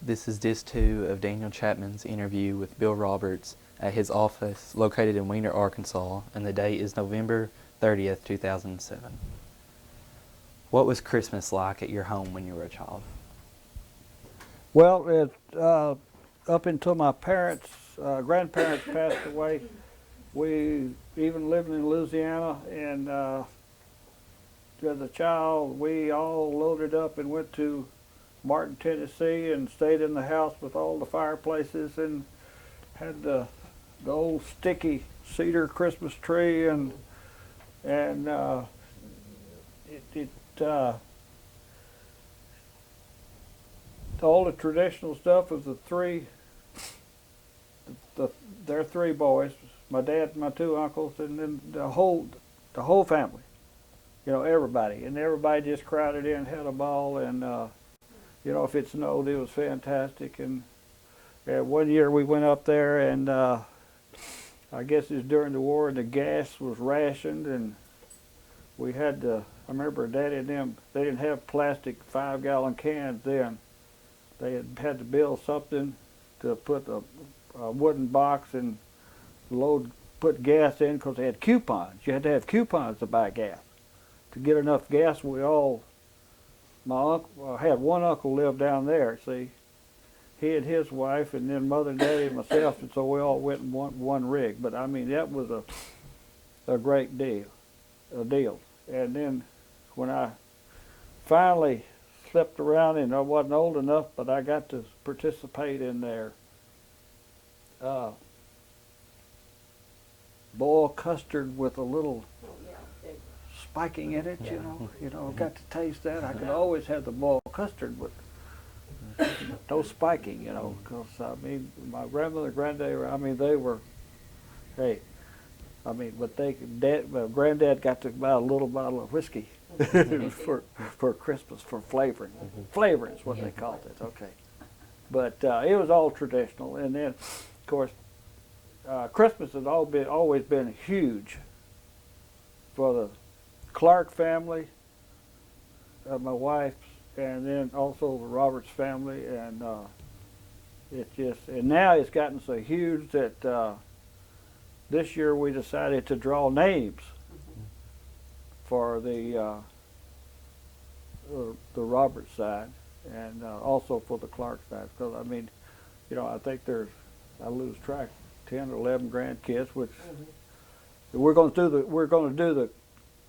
This is disc 2 of Daniel Chatman's interview with Bill Roberts at his office located in Weiner, Arkansas, and the date is November 30th, 2007. What was Christmas like at your home when you were a child? Well, up until my grandparents passed away, we even lived in Louisiana, and as a child, we all loaded up and went to Martin, Tennessee, and stayed in the house with all the fireplaces and had the old sticky cedar Christmas tree, and it all the traditional stuff of their three boys, my dad, my two uncles, and then the whole family. You know, everybody just crowded in, had a ball, and you know, if it snowed, it was fantastic. And one year we went up there, and I guess it was during the war, and the gas was rationed, and we had to. I remember Daddy and them. They didn't have plastic 5-gallon cans then. They had to build something to put a wooden box and put gas in, because they had coupons. You had to have coupons to buy gas. To get enough gas, my uncle, I had one uncle live down there, see. He and his wife, and then Mother and Daddy and myself, and so we all went in one rig. But I mean, that was a great deal. And then when I finally slipped around, and I wasn't old enough, but I got to participate in their boiled custard with a little spiking in it, you know, got to taste that. I could always have the boiled custard with no spiking, you know, because, I mean, my grandmother and granddad, I mean, they were, hey, I mean, but Granddad got to buy a little bottle of whiskey for Christmas, for flavoring. Flavoring is what they called it, okay. But it was all traditional. And then, of course, Christmas has always been huge for the Clark family, my wife's, and then also the Roberts family. And and now it's gotten so huge that this year we decided to draw names for the Roberts side, and also for the Clark side. Because I mean, you know, I think I lose track, 10 or 11 grandkids, which we're going to do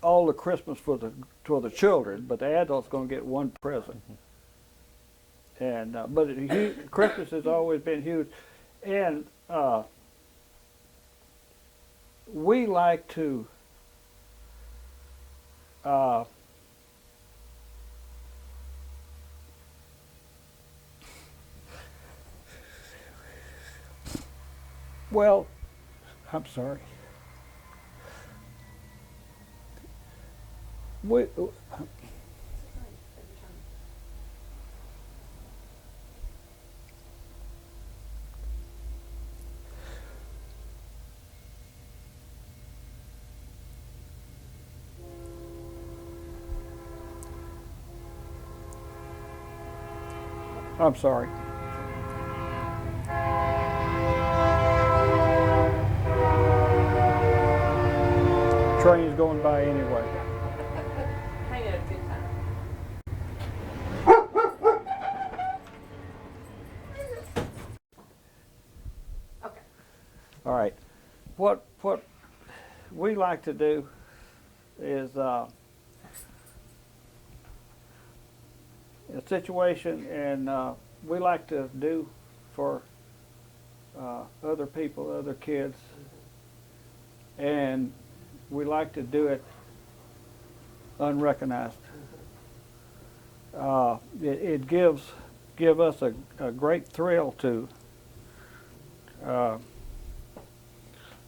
all the Christmas for the children, but the adults going to get one present. And but Christmas has always been huge, and we like to well, I'm sorry. We, I'm sorry. Train's going by anyway. Hang it a good time. Okay. All right. What we like to do is a situation, and we like to do for other people, other kids, and we like to do it unrecognized. It gives us a great thrill to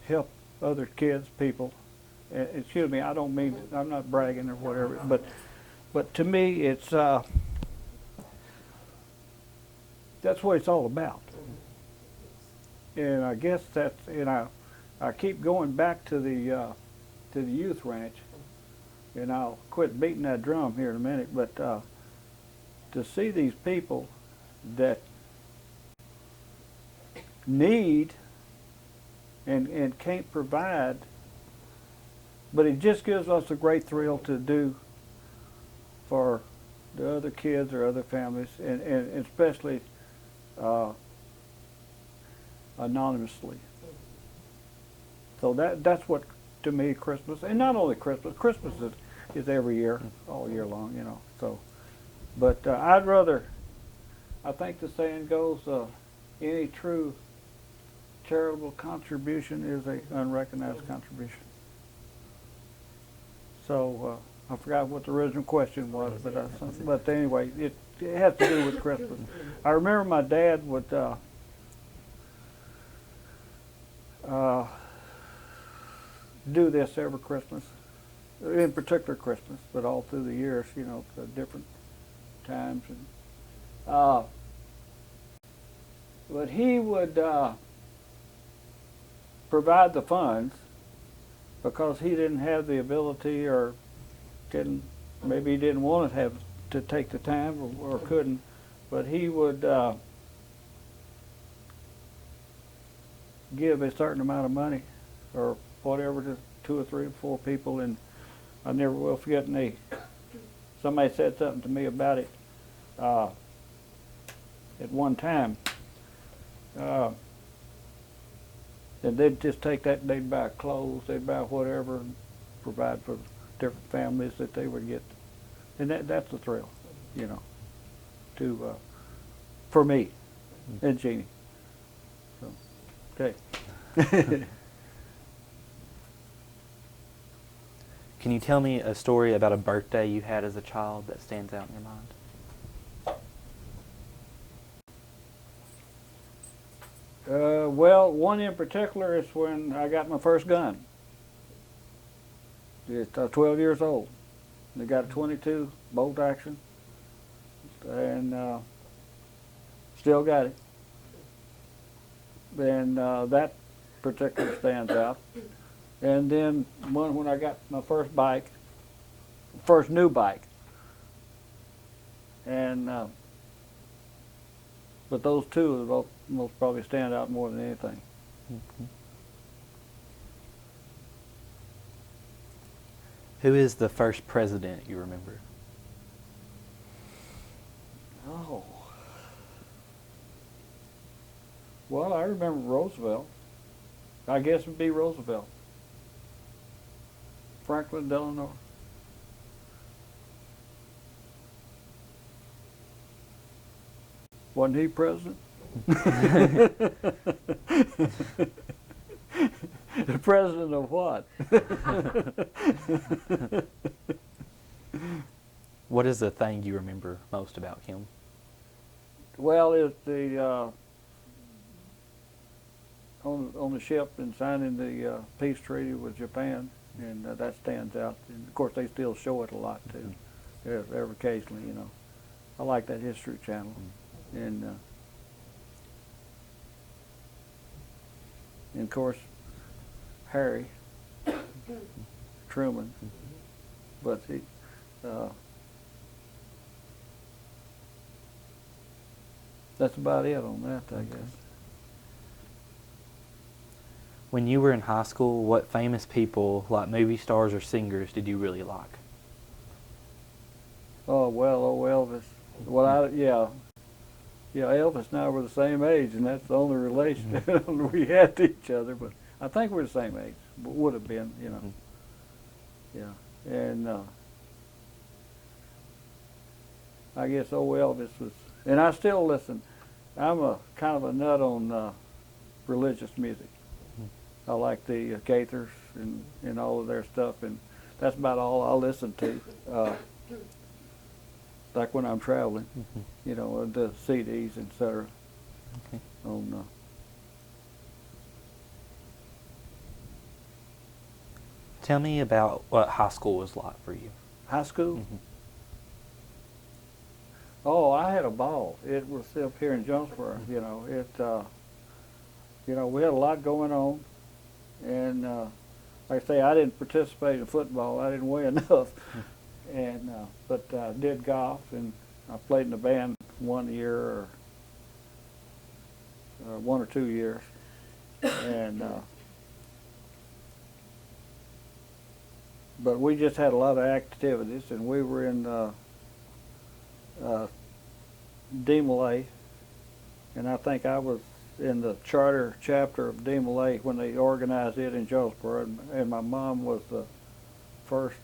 help other kids, people. Excuse me, I don't mean, I'm not bragging or whatever, but to me, it's that's what it's all about. And I guess that's, and I keep going back to the youth ranch, and I'll quit beating that drum here in a minute, but to see these people that need and can't provide, but it just gives us a great thrill to do for the other kids or other families, and especially anonymously. So that's what, to me, Christmas, and not only Christmas. Christmas is every year, all year long, you know. So, but I'd rather. I think the saying goes, any true charitable contribution is a unrecognized contribution. So I forgot what the original question was, but anyway, it has to do with Christmas. I remember my dad would do this every Christmas, in particular Christmas, but all through the years, you know, at different times. And, but he would provide the funds because he didn't have the ability, or maybe he didn't want to have to take the time, or couldn't, but he would give a certain amount of money or whatever to 2 or 3 or 4 people, and I never will forget. And somebody said something to me about it at one time. And they'd just take that, they'd buy clothes, they'd buy whatever, and provide for different families that they would get. And that's the thrill, you know, to for me and Jeannie. So, okay. Can you tell me a story about a birthday you had as a child that stands out in your mind? Well, one in particular is when I got my first gun. It's 12 years old. They got a 22 bolt action, and still got it. And that particular stands out. And then one when I got my first bike, first new bike, and but those two will most probably stand out more than anything. Mm-hmm. Who is the first president you remember? Oh. Well, I remember Roosevelt. I guess it would be Roosevelt. Franklin Delano. Wasn't he president? The president of what? What is the thing you remember most about him? Well, it's the on the ship and signing the peace treaty with Japan, and that stands out. And of course, they still show it a lot too, every occasionally. You know, I like that History Channel, and of course, Harry Truman, but he. That's about it on that, I guess. When you were in high school, what famous people, like movie stars or singers, did you really like? Oh, Elvis. Well, yeah, Elvis and I were the same age, and that's the only relation we had to each other. But I think we're the same age. Would have been, you know. Yeah, and I guess Elvis was, and I still listen. I'm a kind of a nut on religious music. I like the Gaithers and all of their stuff, and that's about all I listen to. Like when I'm traveling, you know, the CDs, etc. Okay. On Tell me about what high school was like for you. high school. Mm-hmm. Oh, I had a ball. It was up here in Jonesboro. You know, we had a lot going on, and like I say, I didn't participate in football. I didn't weigh enough, and but did golf, and I played in the band one year. 1 or 2 years, and but we just had a lot of activities, and we were in DeMolay, and I think I was in the charter chapter of DeMolay when they organized it in Jonesboro, and my mom was the first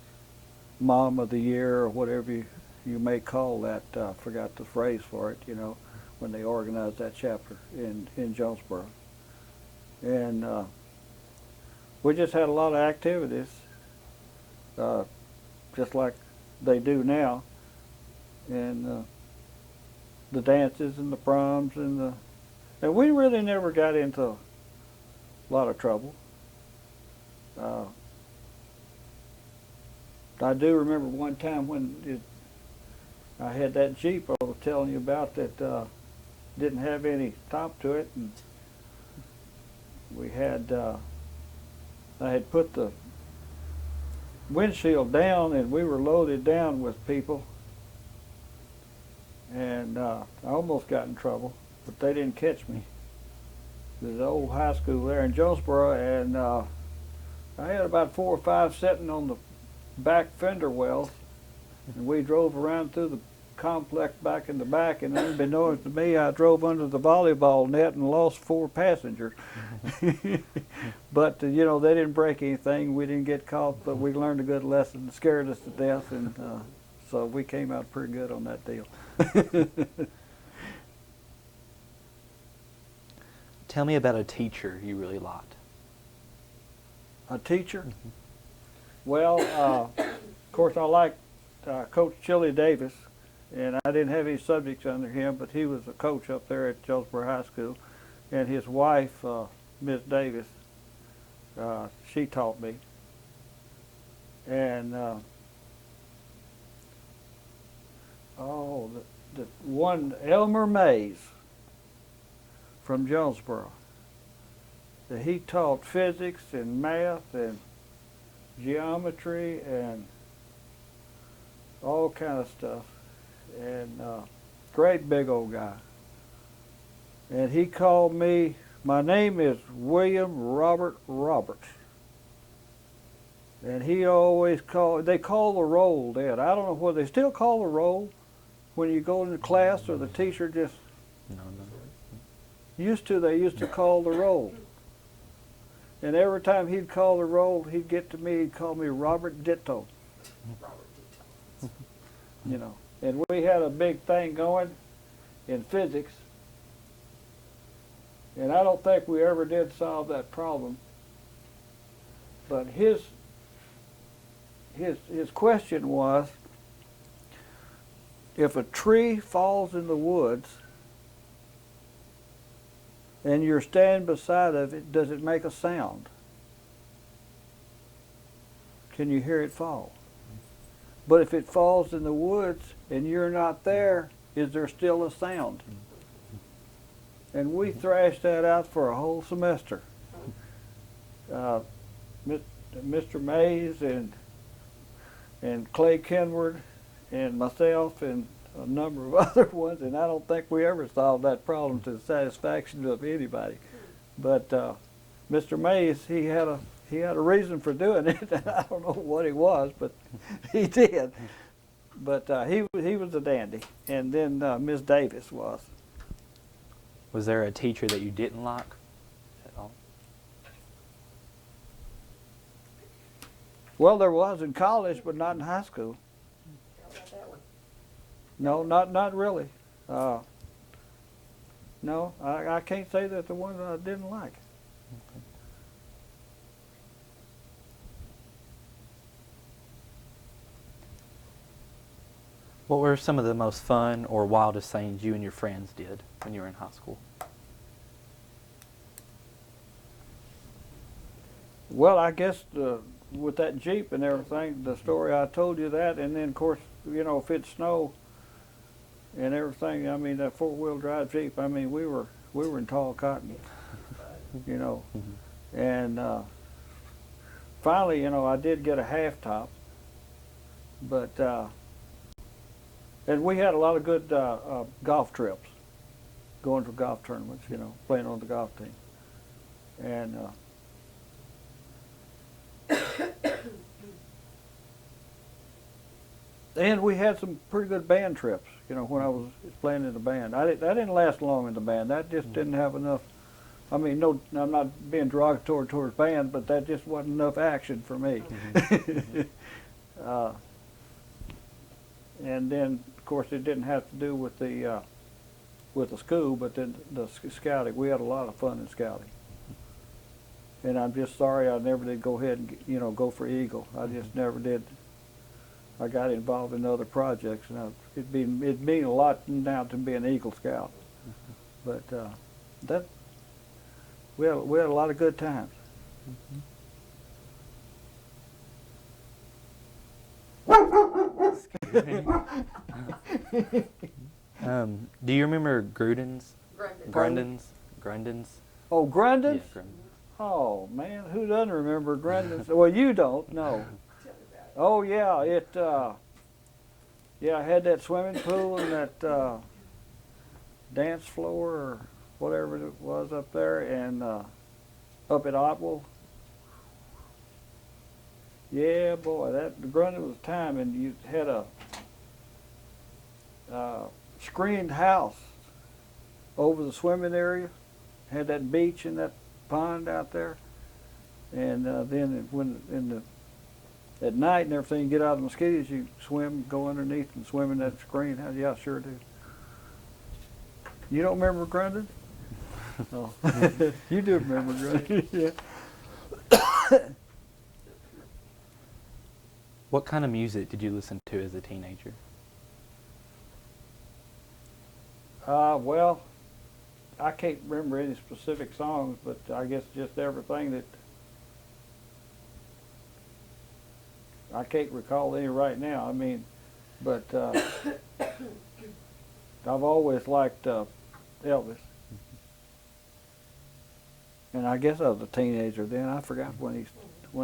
mom of the year, or whatever you may call that. I forgot the phrase for it, you know, when they organized that chapter in Jonesboro. And we just had a lot of activities, just like they do now, and the dances and the proms and we really never got into a lot of trouble. I do remember one time when I had that Jeep I was telling you about that didn't have any top to it, and we had I had put the windshield down, and we were loaded down with people, and I almost got in trouble, but they didn't catch me. There's an old high school there in Jonesboro, and I had about 4 or 5 sitting on the back fender wells, and we drove around through the complex back in the back, and unbeknownst to me, I drove under the volleyball net and lost 4 passengers. But you know, they didn't break anything. We didn't get caught, but we learned a good lesson. It scared us to death, and so we came out pretty good on that deal. Tell me about a teacher you really liked. A teacher? Well, of course, I liked Coach Chili Davis, and I didn't have any subjects under him, but he was a coach up there at Jonesboro High School, and his wife, Miss Davis, she taught me. And the one, Elmer Mays from Jonesboro, that he taught physics and math and geometry and all kind of stuff, and great big old guy. And he called me, my name is William Robert Roberts, and he always called, they call the roll, Dad. I don't know whether they still call the roll when you go into class, or the teacher just No. they used to call the roll. And every time he'd call the roll, he'd get to me, he'd call me Robert Ditto. You know, and we had a big thing going in physics, and I don't think we ever did solve that problem. But his question was, if a tree falls in the woods and you're standing beside of it, does it make a sound? Can you hear it fall? But if it falls in the woods and you're not there, is there still a sound? And we thrashed that out for a whole semester. Mr. Mays and Clay Kenward and myself and a number of other ones, and I don't think we ever solved that problem to the satisfaction of anybody. But Mr. Mays, he had a reason for doing it, and I don't know what it was, but he did. But he was a dandy, and then Miss Davis was. Was there a teacher that you didn't like at all? Well, there was in college, but not in high school. How about that one? No, not really. No, I can't say that the one that I didn't like. Okay. What were some of the most fun or wildest things you and your friends did when you were in high school? Well, I guess with that Jeep and everything, the story I told you that, and then of course, you know, if it snowed and everything, I mean, that 4-wheel drive Jeep, I mean, we were in tall cotton, you know. Mm-hmm. And finally, you know, I did get a half top, but and we had a lot of good golf trips. going to golf tournaments, playing on the golf team. And and we had some pretty good band trips, when I was playing in the band. I didn't last long in the band. That just didn't have enough. I mean, no, I'm not being derogatory towards band, but that just wasn't enough action for me. And then, of course, it didn't have to do with the school, but then the scouting. We had a lot of fun in scouting. And I'm just sorry I never did go ahead and go for Eagle. I just never did. I got involved in other projects, and it'd mean a lot now to be an Eagle Scout. But that we had a lot of good times. Do you remember Grudens? Grundon. Grundens? Oh, Grundons? Yeah, Grundens. Oh man, who doesn't remember Grundons? Well, you don't. No. Tell me about it. Oh yeah, I had that swimming pool and that dance floor or whatever it was up there, and up at Otwell. Yeah, boy, the Grundon was time, and you had a screened house over the swimming area. Had that beach and that pond out there, and then at night and everything, you get out of the mosquitoes, you swim, go underneath and swim in that screen. Yeah, I sure do. You don't remember Grundon? Oh, you do remember Grundon, yeah. What kind of music did you listen to as a teenager? Well, I can't remember any specific songs, but I guess just everything that I can't recall any right now. I mean, but I've always liked Elvis, and I guess I was a teenager then. I forgot when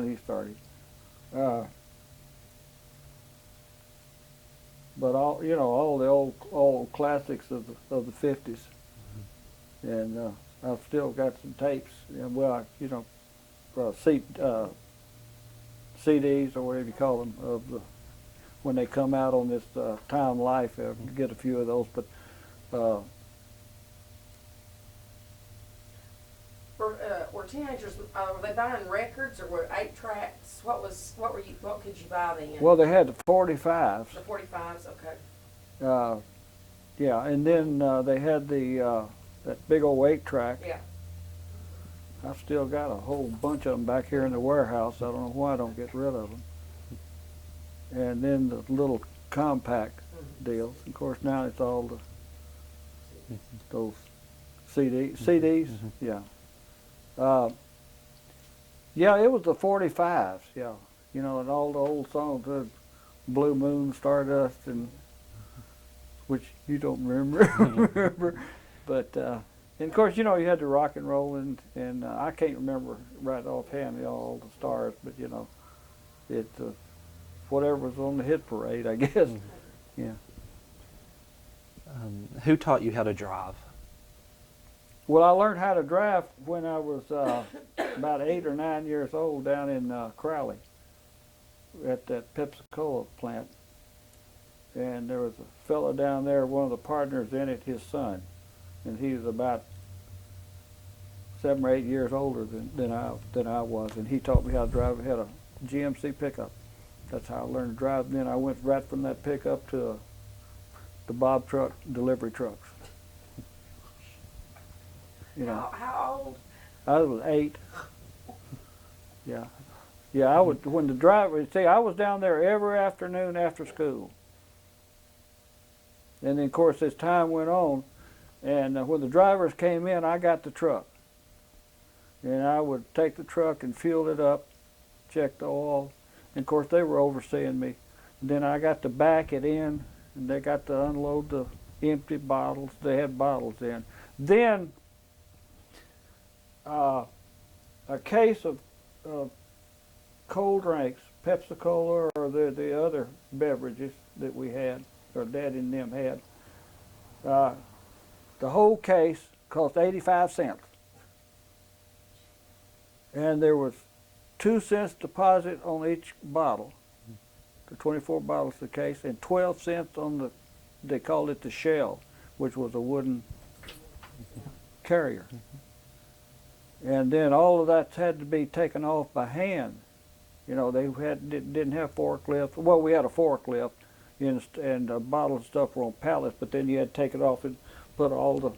he started. But all the old classics of the 50s, and I've still got some tapes. And CDs or whatever you call them of when they come out on this Time Life. I get a few of those, but. Were teenagers, were they buying records or were 8-tracks? What could you buy then? Well, they had the 45s. The 45s, okay. Yeah, and then they had that big old 8-track. Yeah. I've still got a whole bunch of them back here in the warehouse. I don't know why I don't get rid of them. And then the little compact deals. Of course, now it's all those CDs. Yeah. Yeah, it was the 45s. Yeah, and all the old songs, Blue Moon, Stardust, and which you don't remember, but. And of course, you had the rock and roll, and I can't remember right offhand all the stars, but it whatever was on the hit parade, I guess. Yeah. Who taught you how to drive? Well, I learned how to drive when I was about 8 or 9 years old down in Crowley at that Pepsi-Cola plant, and there was a fellow down there, one of the partners in it, his son. And he was about 7 or 8 years older than I was, and he taught me how to drive. He had a GMC pickup. That's how I learned to drive. And then I went right from that pickup to the Bob truck delivery trucks. How old? I was 8. Yeah, I would when the driver. See, I was down there every afternoon after school, and then of course as time went on. And when the drivers came in, I got the truck. And I would take the truck and fuel it up, check the oil. And of course, they were overseeing me. And then I got to back it in, and they got to unload the empty bottles. They had bottles in. Then a case of cold drinks, Pepsi-Cola or the other beverages that we had, or Dad and them had, The whole case cost 85 cents. And there was 2 cents deposit on each bottle, the 24 bottles of the case, and 12 cents on the, they called it the shell, which was a wooden carrier. And then all of that had to be taken off by hand. You know, they didn't have forklifts. Well, we had a forklift, and the bottles and stuff were on pallets, but then you had to take it off and put all the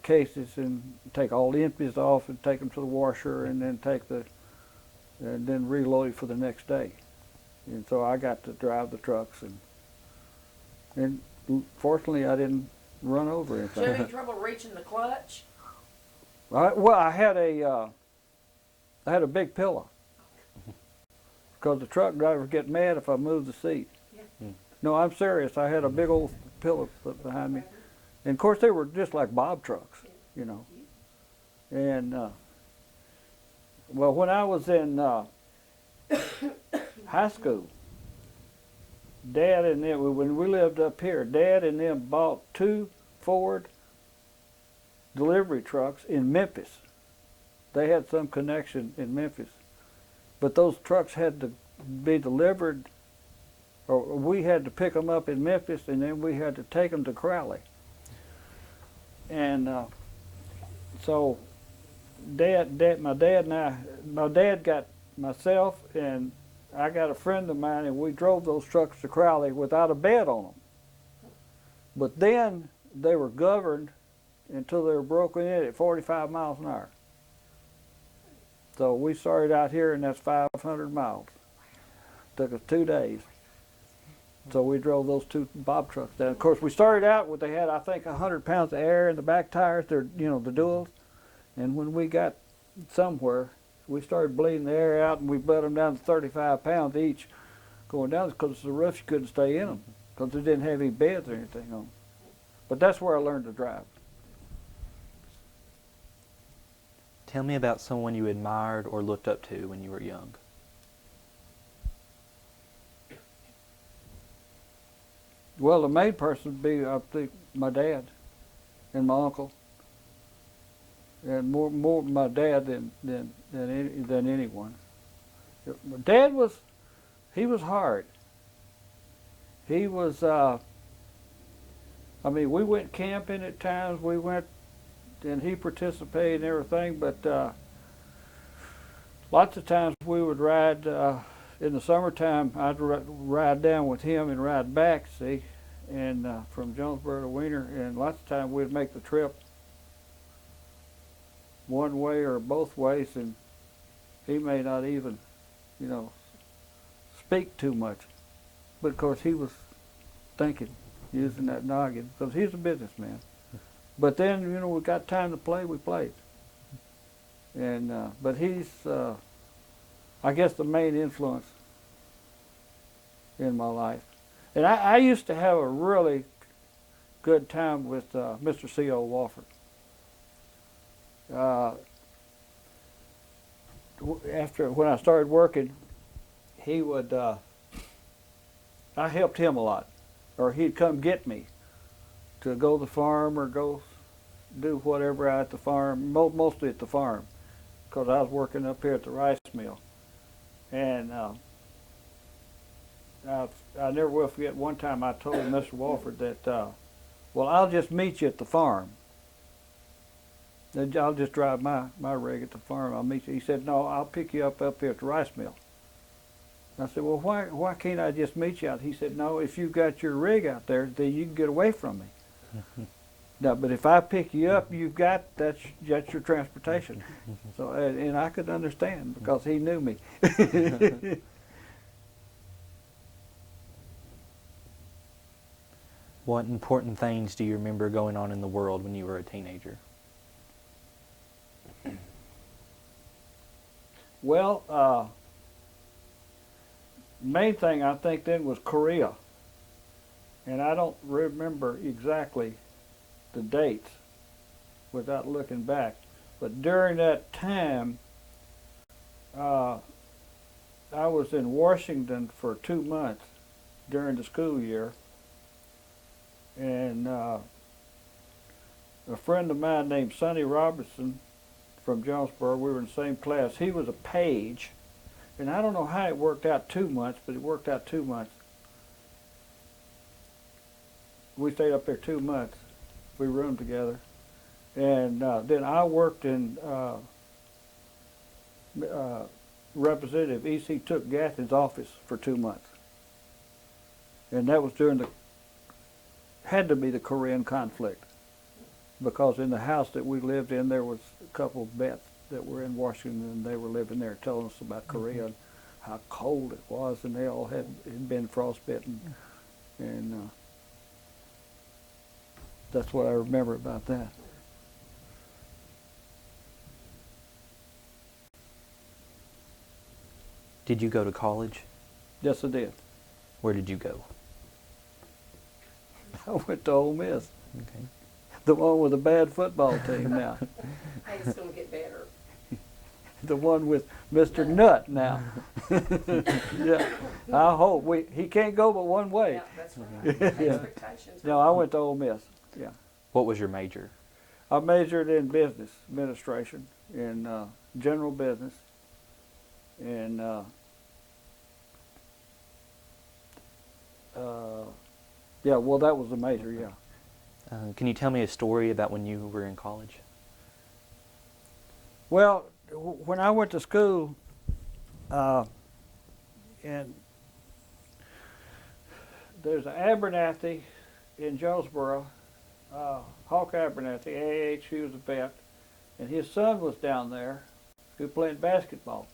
cases and take all the empties off and take them to the washer, and then and then reload it for the next day. And so I got to drive the trucks, and fortunately I didn't run over Did you anything. have any trouble reaching the clutch? I had a big pillow because the truck drivers get mad if I move the seat. Yeah. No, I'm serious. I had a big old pillow put behind me, and of course they were just like Bob trucks, you know. And well, when I was in high school, Dad and them, when we lived up here, Dad and them bought 2 Ford delivery trucks in Memphis. They had some connection in Memphis, but those trucks had to be delivered, or we had to pick them up in Memphis, and then we had to take them to Crowley. And so my dad got myself, and I got a friend of mine, and we drove those trucks to Crowley without a bed on them. But then they were governed until they were broken in at 45 miles an hour. So we started out here, and that's 500 miles. Took us 2 days. So we drove those 2 Bob trucks down. Of course, we started out with, they had, I think, 100 pounds of air in the back tires. They're, you know, the duals. And when we got somewhere, we started bleeding the air out, and we bled them down to 35 pounds each going down, because the roofs, you couldn't stay in them because they didn't have any beds or anything on them. But that's where I learned to drive. Tell me about someone you admired or looked up to when you were young. Well, the main person would be, I think, my dad and my uncle, and more my dad than anyone. My dad was hard. He was. I mean, we went camping at times. We went, and he participated in everything. But lots of times we would ride. In the summertime, I'd ride down with him and ride back, see, and from Jonesboro to Wiener, and lots of times we'd make the trip one way or both ways, and he may not even, you know, speak too much, but of course he was thinking, using that noggin, because he's a businessman. But then, you know, we got time to play, we played. And but he's I guess the main influence in my life. And I used to have a really good time with Mr. C.O. Wofford. When I started working, he would, I helped him a lot, or he'd come get me to go to the farm or go do whatever at the farm, mostly at the farm, because I was working up here at the rice mill. And I never will forget one time I told Mr. Wofford that, well, I'll just meet you at the farm. I'll just drive my rig at the farm. I'll meet you. He said, no, I'll pick you up here at the rice mill. I said, well, why can't I just meet you out? He said, no, if you've got your rig out there, then you can get away from me. No, but if I pick you up, that's your transportation. So, and I could understand because he knew me. What important things do you remember going on in the world when you were a teenager? Well, main thing I think then was Korea. And I don't remember exactly the dates without looking back. But during that time, I was in Washington for 2 months during the school year. And a friend of mine named Sonny Robertson from Jonesboro. We were in the same class. He was a page, and I don't know how it worked out 2 months, but it worked out 2 months. We stayed up there 2 months. We roomed together, and then I worked in Representative E.C. Took Gaffney's office for 2 months, and that was during had to be the Korean conflict, because in the house that we lived in there was a couple of vets that were in Washington, and they were living there telling us about Korea and how cold it was, and they all had been frostbitten, and that's what I remember about that. Did you go to college? Yes, I did. Where did you go? I went to Ole Miss, Okay. the one with a bad football team now. Hey, it's gonna get better. The one with Mr. Nutt now. Yeah, I hope he can't go but one way. Yeah, that's right. Yeah. Expectations. No, I went to Ole Miss. Yeah, What was your major? I majored in business administration, in general business, and yeah. Well, that was the major. Yeah. Can you tell me a story about when you were in college? Well, when I went to school, and there's an Abernathy in Jonesboro, Hawk Abernathy, A.H., he was a vet, and his son was down there who played basketball.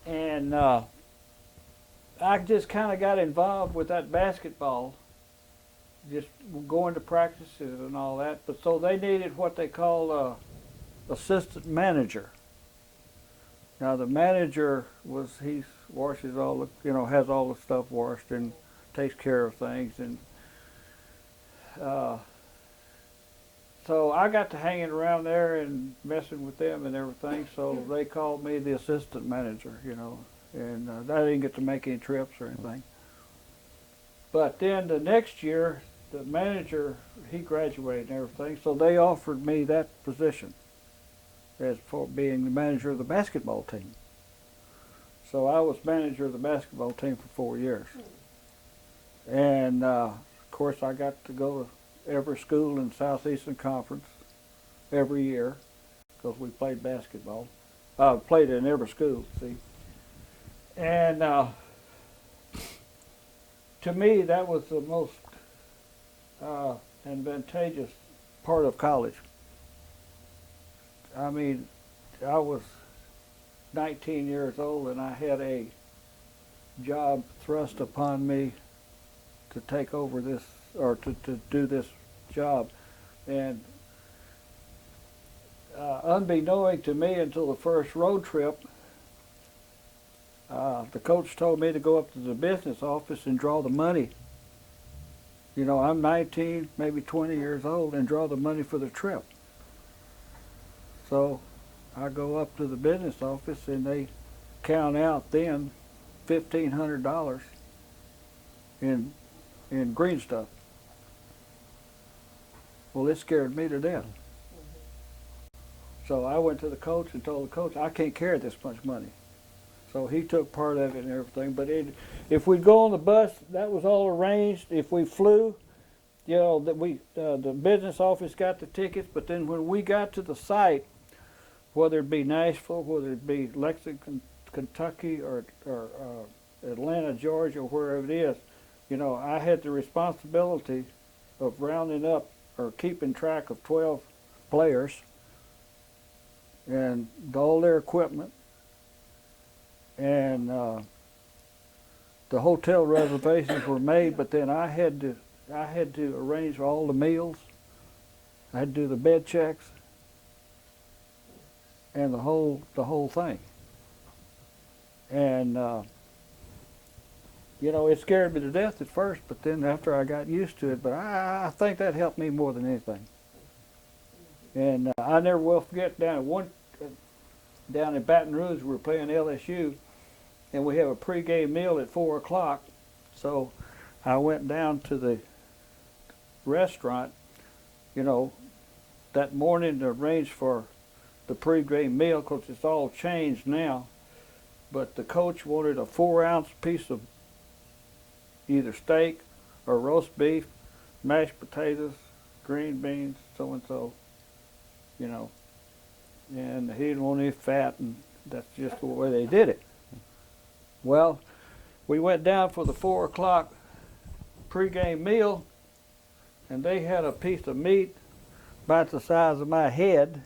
And I just kind of got involved with that basketball, just going to practices and all that. But so they needed what they call assistant manager. Now the manager he washes all the, has all the stuff washed and takes care of things, and so I got to hanging around there and messing with them and everything. So they called me the assistant manager, and I didn't get to make any trips or anything. But then the next year, the manager, he graduated and everything, so they offered me that position as for being the manager of the basketball team. So I was manager of the basketball team for 4 years. And of course I got to go to every school in the Southeastern Conference every year, because we played basketball. I played in every school, see. And to me, that was the most advantageous part of college. I mean, I was 19 years old, and I had a job thrust upon me to take over this, or to do this job. And unbeknownst to me until the first road trip, the coach told me to go up to the business office and draw the money. I'm 19, maybe 20 years old, and draw the money for the trip. So I go up to the business office, and they count out then $1,500 in green stuff. Well, it scared me to death. So I went to the coach and told the coach, I can't carry this much money. So he took part of it and everything. But if we'd go on the bus, that was all arranged. If we flew, the business office got the tickets. But then when we got to the site, whether it be Nashville, whether it be Lexington, Kentucky, or Atlanta, Georgia, or wherever it is, I had the responsibility of rounding up or keeping track of 12 players and all their equipment, and the hotel reservations were made. But then I had to arrange for all the meals. I had to do the bed checks and the whole thing. And it scared me to death at first, but then after I got used to it, but I think that helped me more than anything. And I never will forget down in Baton Rouge, we were playing LSU, and we have a pregame meal at 4 o'clock. So I went down to the restaurant you know, that morning to arrange for the pregame meal, because it's all changed now. But the coach wanted a 4-ounce piece of either steak or roast beef, mashed potatoes, green beans, so and so, you know. And he didn't want any fat, and that's just the way they did it. Well, we went down for the 4 o'clock pregame meal, and they had a piece of meat about the size of my head,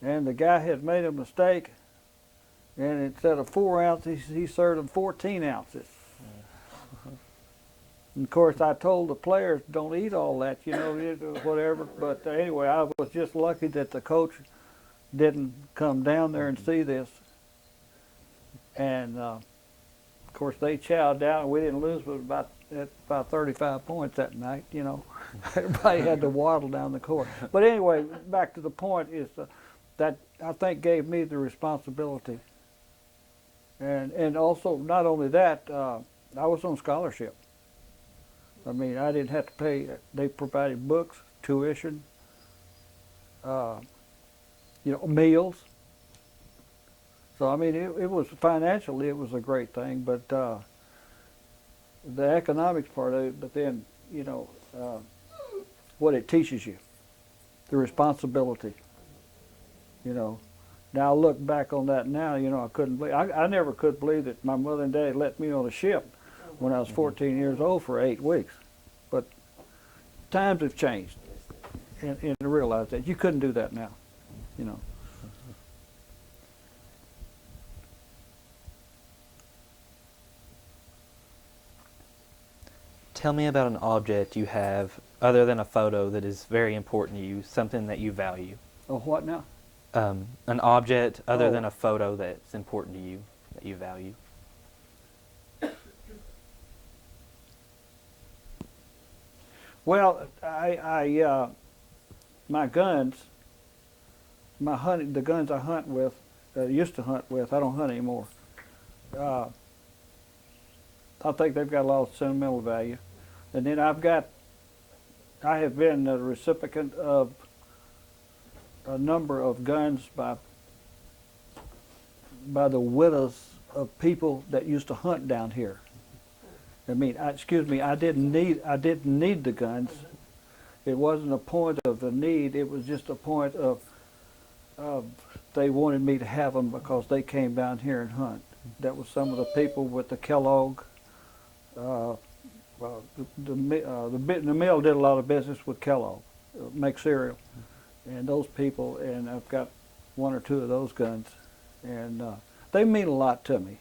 and the guy had made a mistake, and instead of 4 ounces, he served them 14 ounces. And of course, I told the players, don't eat all that, you know, whatever. But anyway, I was just lucky that the coach didn't come down there and see this. And of course, they chowed down, and we didn't lose but about 35 points that night, you know. Everybody had to waddle down the court. But anyway, back to the point is that I think gave me the responsibility. And also, not only that, I was on scholarship. I mean, I didn't have to pay. They provided books, tuition, you know, meals. So, I mean, it was financially, it was a great thing, but the economics part of it, but then, you know, what it teaches you, the responsibility, you know. Now, I look back on that now, you know, I couldn't believe, I never could believe that my mother and dad let me on a ship when I was 14 years old for 8 weeks. But times have changed, and to realize that you couldn't do that now, you know. Tell me about an object you have other than a photo that is very important to you, something that you value. Oh, what now? An object other Oh. than a photo that's important to you, that you value. Well, my guns, the guns I hunt with, used to hunt with, I don't hunt anymore. I think they've got a lot of sentimental value. And then I have been the recipient of a number of guns by the widows of people that used to hunt down here. I mean, excuse me, I didn't need the guns. It wasn't a point of the need. It was just a point of they wanted me to have them because they came down here and hunt. That was some of the people with the Kellogg. The mill did a lot of business with Kellogg, make cereal, and those people. And I've got 1 or 2 of those guns, and they mean a lot to me.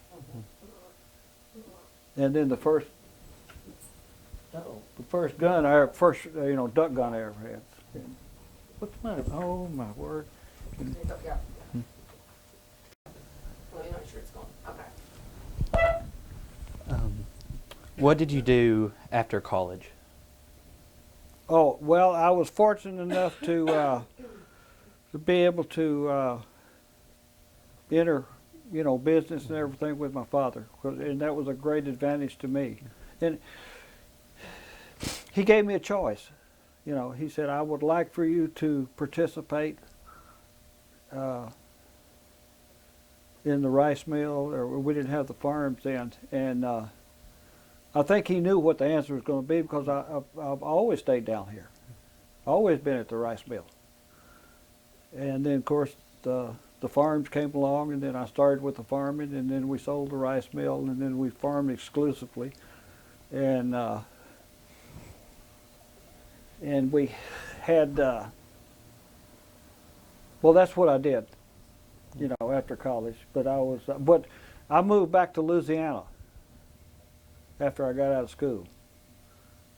And then the first gun I ever, you know, duck gun I ever had. And what's the matter? Oh my word! Yeah. Well, you're not sure it's gone. Okay. What did you do after college? Oh well, I was fortunate enough to be able to enter, you know, business and everything with my father, and that was a great advantage to me. And he gave me a choice. You know, he said, I would like for you to participate in the rice mill, or we didn't have the farms then. And I think he knew what the answer was going to be because I've always stayed down here. Always been at the rice mill. And then, of course, the farms came along, and then I started with the farming, and then we sold the rice mill, and then we farmed exclusively. And we had, well, that's what I did, you know, after college. But I moved back to Louisiana after I got out of school,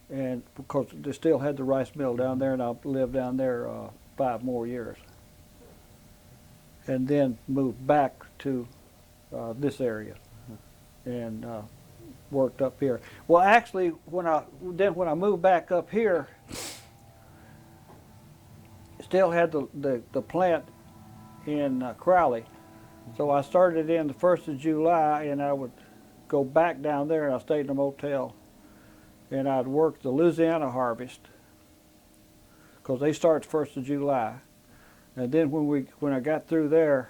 and because they still had the rice mill down there, and I lived down there 5 more years, and then moved back to this area, and worked up here. Well, actually, when I moved back up here, still had the plant in Crowley, so I started in the 1st of July, and I would go back down there, and I stayed in a motel, and I'd work the Louisiana harvest, because they start the 1st of July. And then when I got through there,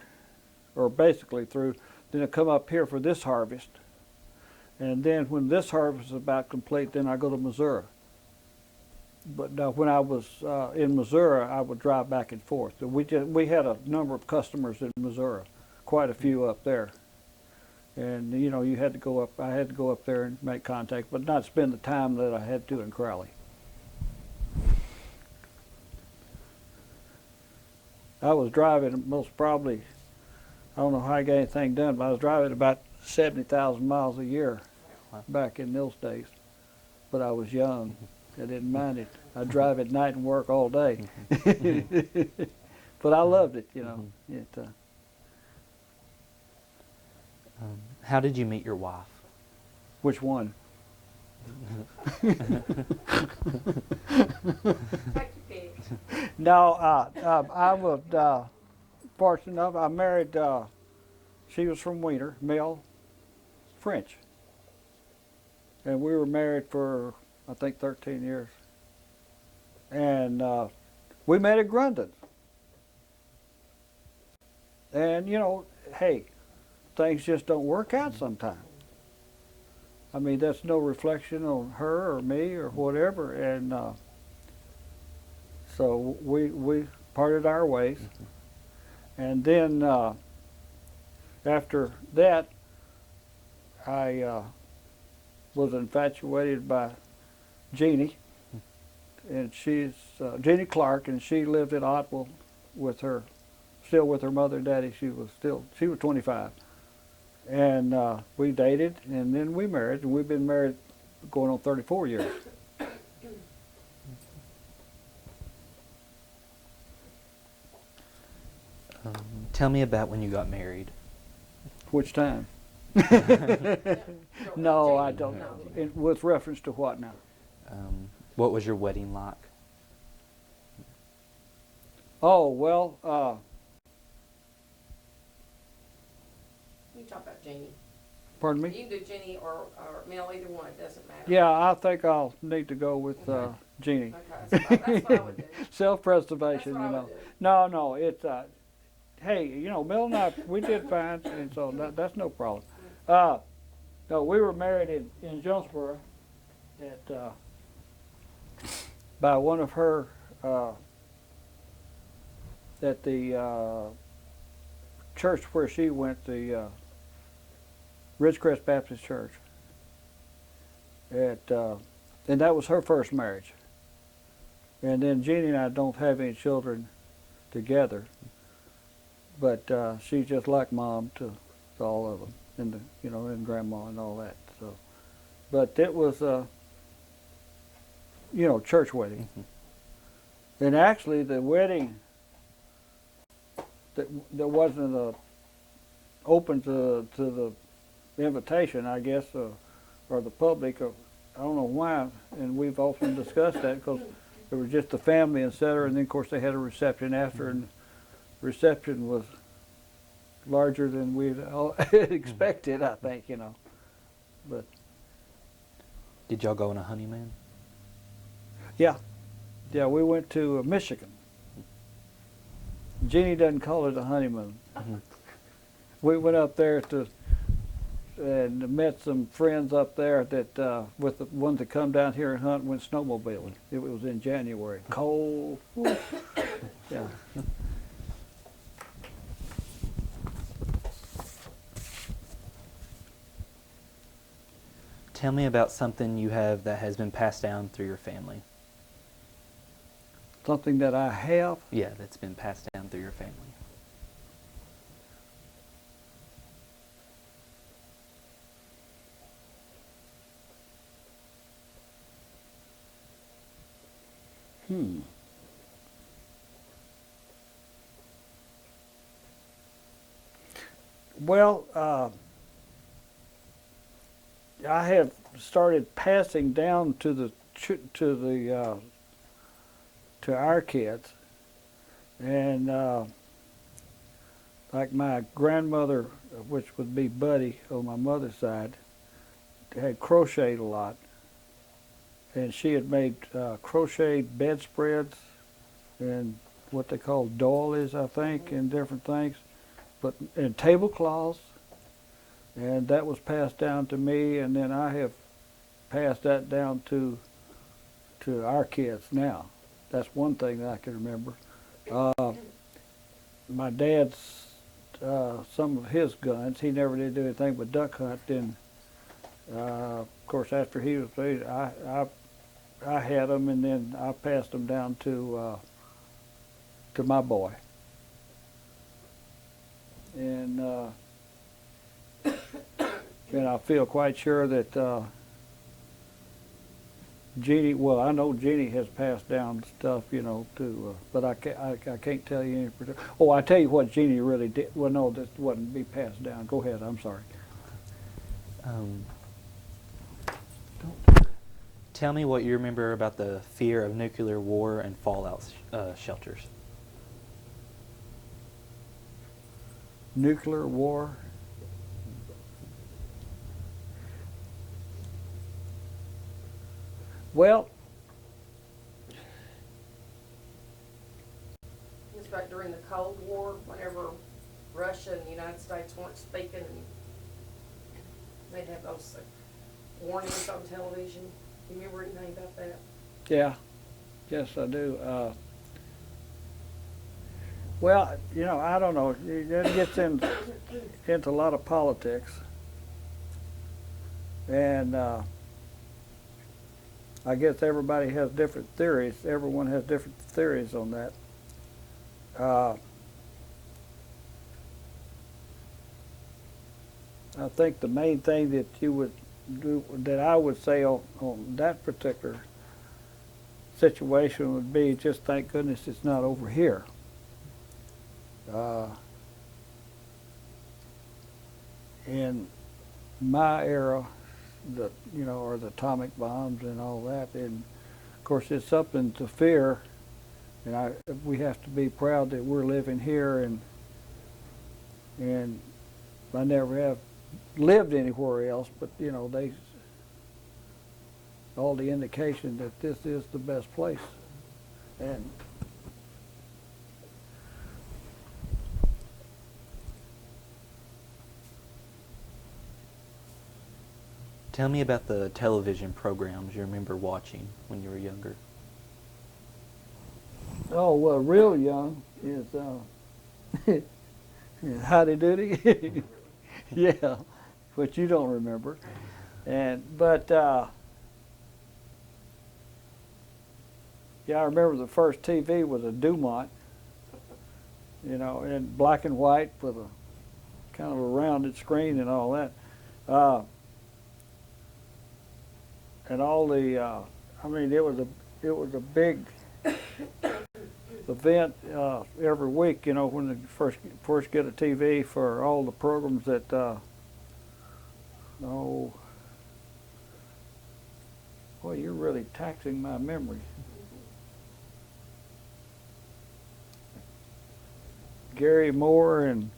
or basically through, then I come up here for this harvest. And then when this harvest is about complete, then I go to Missouri. But when I was in Missouri, I would drive back and forth. So we had a number of customers in Missouri, quite a few up there. And you know, you had to go up. I had to go up there and make contact, but not spend the time that I had to in Crowley. I was driving most probably, I don't know how I got anything done, but I was driving about 70,000 miles a year back in those days. But I was young. I didn't mind it. I'd drive at night and work all day. But I loved it, you know. How did you meet your wife? Which one? Take your pick. No, I was fortunate enough. I married. She was from Wiener, Mel, French, and we were married for I think 13 years. And we met at Grundon. And you know, hey, things just don't work out sometimes. I mean, that's no reflection on her or me or whatever. And so we parted our ways. And then after that, I was infatuated by Jeannie, and she's Jeannie Clark, and she lived in Otwell with her, still with her mother and daddy. She was 25, and we dated, and then we married, and we've been married going on 34 years. Tell me about when you got married. Which time? No, I don't know. With reference to what now? What was your wedding like? Oh, well, You talk about Jeannie. pardon You me? can do Jeannie or Mel, either one, it doesn't matter. Yeah, I think I'll need to go with Jeannie. Okay, that's what I would do. Self-preservation, That's what you I know. would do. No, it's, hey, you know, Mel and I, we did fine, and so that's no problem. No, we were married in Jonesboro at, by one of her, at the church where she went, the Ridgecrest Baptist Church. And that was her first marriage. And then Jeannie and I don't have any children together, but she's just like mom to all of them, and you know, and grandma and all that. So, but it was you know, church wedding. And actually, the wedding that wasn't open to the invitation, I guess, or the public. I don't know why, and we've often discussed that because it was just the family, etc. And then, of course, they had a reception after, and the reception was larger than we'd all expected, I think, you know. But Did y'all go on a honeymoon? yeah, we went to Michigan. Jeannie doesn't call it a honeymoon. We went up there and met some friends up there that with the ones that come down here and hunt and went snowmobiling. It was in January. Cold. Yeah. Tell me about something you have that has been passed down through your family. Something that I have. Yeah, that's been passed down through your family. Well, I have started passing down to our kids, and like my grandmother, which would be Buddy on my mother's side, had crocheted a lot, and she had made crocheted bedspreads and what they call doilies, I think, and different things, and tablecloths, and that was passed down to me, and then I have passed that down to our kids now. That's one thing that I can remember. My dad's some of his guns. He never did do anything but duck hunt. And of course, after he was paid, I had them, and then I passed them down to my boy. And and I feel quite sure that Jeannie. Well, I know Jeannie has passed down stuff, to. But I can't tell you any particular. Oh, I tell you what Jeannie really did. Well, no, this wouldn't be passed down. Go ahead. I'm sorry. Tell me what you remember about the fear of nuclear war and fallout shelters. Nuclear war. Well, It's back during the Cold War, whenever Russia and the United States weren't speaking, and they'd have those warnings on television. You remember anything about that? yeah, yes, I do. Well, I don't know. It gets into a lot of politics, and I guess everybody has different theories. Everyone has different theories on that. I think the main thing that you would do, that I would say on that particular situation would be just thank goodness it's not over here. In my era, or the atomic bombs and all that, and of course it's something to fear, and we have to be proud that we're living here, and I never have lived anywhere else, but all the indication that this is the best place, and Tell me about the television programs you remember watching when you were younger. oh well, real young is Howdy Doody. Yeah, which you don't remember, but yeah, I remember the first TV was a Dumont, in black and white with a kind of a rounded screen and all that. And all the, I mean, it was a big event every week, when they first get a TV for all the programs that, oh, boy, you're really taxing my memory. Gary Moore and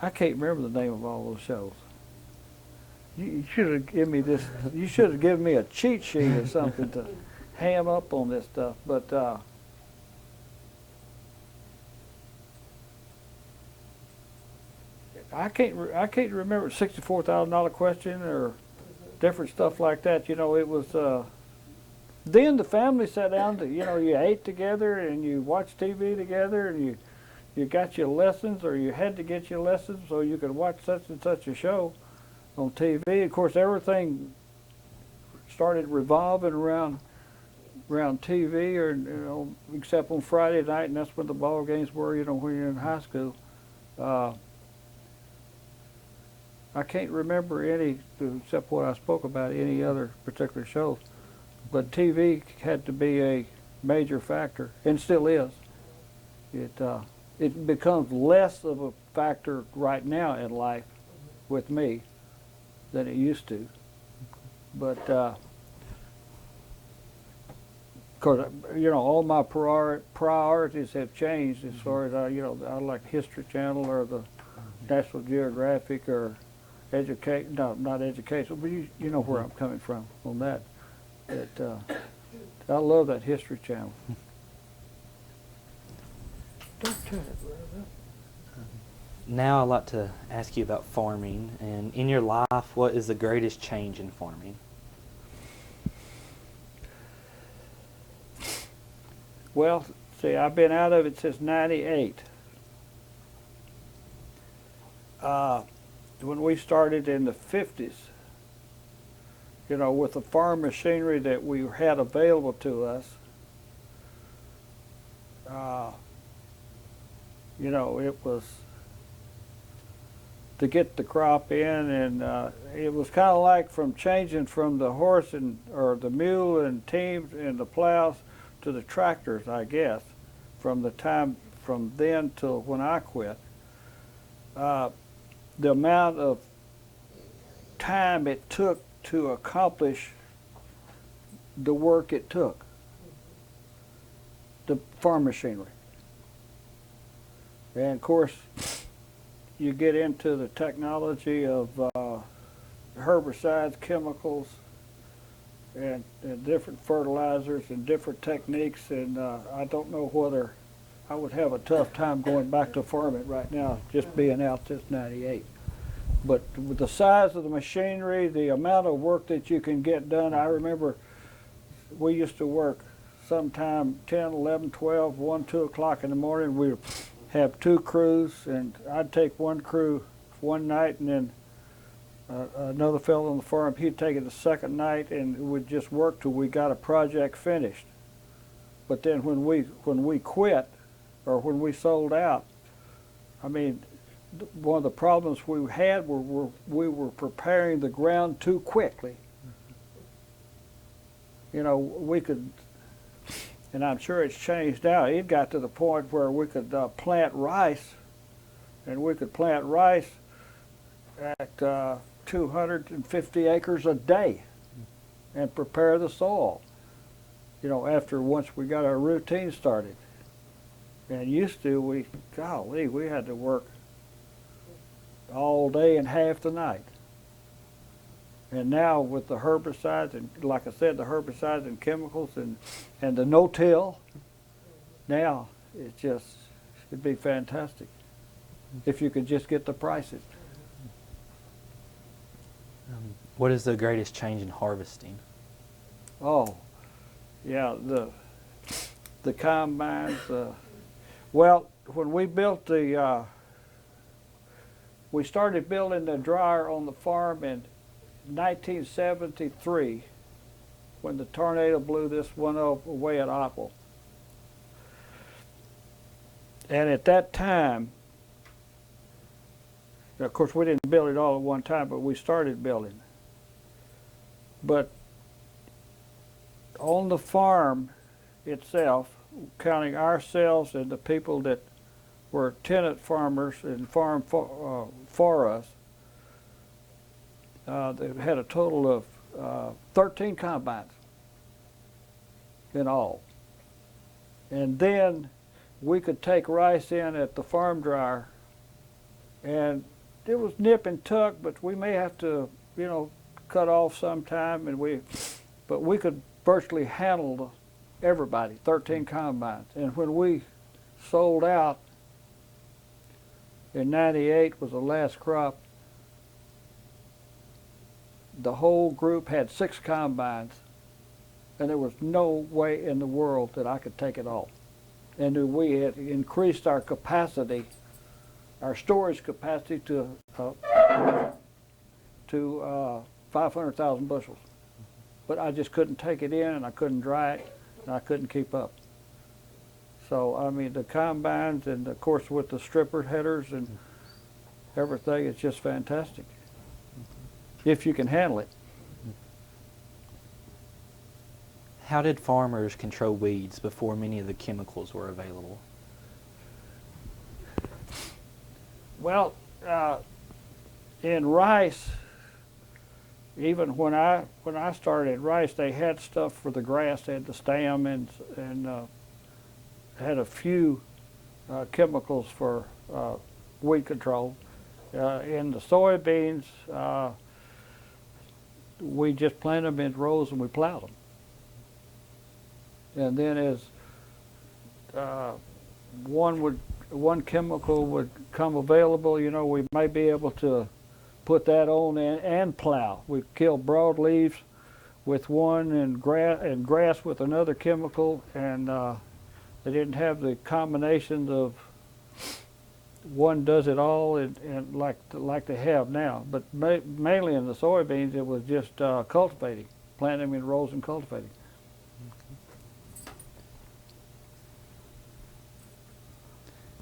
I can't remember the name of all those shows. You should have given me this. You should have given me a cheat sheet or something to ham up on this stuff. But I can't remember $64,000 question or different stuff like that. It was. Then the family sat down to, you ate together and you watched TV together and you got your lessons, or you had to get your lessons so you could watch such and such a show on TV. Of course, everything started revolving around TV, or except on Friday night, and that's when the ball games were. When you're in high school. I can't remember any, except what I spoke about, any other particular shows. But TV had to be a major factor, and still is. It becomes less of a factor right now in life with me than it used to. But, because, all my priorities have changed as far as, I like History Channel or the National Geographic or educate, no, not educational, but you know where I'm coming from on that. I love that History Channel. Don't tell it, brother. Now I'd like to ask you about farming. And in your life, what is the greatest change in farming? Well, see, I've been out of it since '98. When we started in the '50s, you know, with the farm machinery that we had available to us, you know, it was to get the crop in, and it was kind of like from changing from the horse or the mule and teams and the plows to the tractors, I guess, from then till when I quit. The amount of time it took to accomplish the work it took, the farm machinery. And of course, you get into the technology of herbicides, chemicals, and different fertilizers and different techniques, and I don't know whether I would have a tough time going back to farming right now, just being out since '98. But with the size of the machinery, the amount of work that you can get done, I remember we used to work sometime 10, 11, 12, 1, 2 o'clock in the morning. We'd have 2 crews, and I'd take one crew one night, and then another fellow on the farm, he'd take it the second night, and we'd just work till we got a project finished. But then when we quit, or when we sold out, I mean, one of the problems we had we were preparing the ground too quickly. You know, we could, and I'm sure it's changed now, it got to the point where we could plant rice, and we could plant rice at 250 acres a day and prepare the soil, you know, once we got our routine started. And used to, we had to work all day and half the night. And now with the herbicides, and like I said, the herbicides and chemicals and the no-till, now it'd be fantastic if you could just get the prices. What is the greatest change in harvesting? Oh, yeah, the combines. Well, when we built we started building the dryer on the farm in 1973, when the tornado blew this one away at Opel. And at that time, of course, we didn't build it all at one time, but we started building. But on the farm itself, counting ourselves and the people that were tenant farmers and farmed for us, they had a total of 13 combines in all. And then we could take rice in at the farm dryer, and it was nip and tuck, but we may have to, you know, cut off sometime, but we could virtually handle everybody, 13 combines. And when we sold out in '98 was the last crop, the whole group had 6 combines, and there was no way in the world that I could take it all. And we had increased our capacity, our storage capacity to 500,000 bushels. But I just couldn't take it in, and I couldn't dry it, and I couldn't keep up. So, I mean, the combines, and of course with the stripper headers and everything, it's just fantastic. If you can handle it. How did farmers control weeds before many of the chemicals were available? Well, in rice, even when I started rice, they had stuff for the grass. They had the stem and had a few chemicals for weed control. In the soybeans, we just plant them in rows and we plow them. And then as one chemical would come available, you know, we may be able to put that on and plow. We kill broadleaves with one and grass with another chemical, and they didn't have the combinations of one does it all and like they have now. But mainly in the soybeans, it was just cultivating, planting them in rows and cultivating.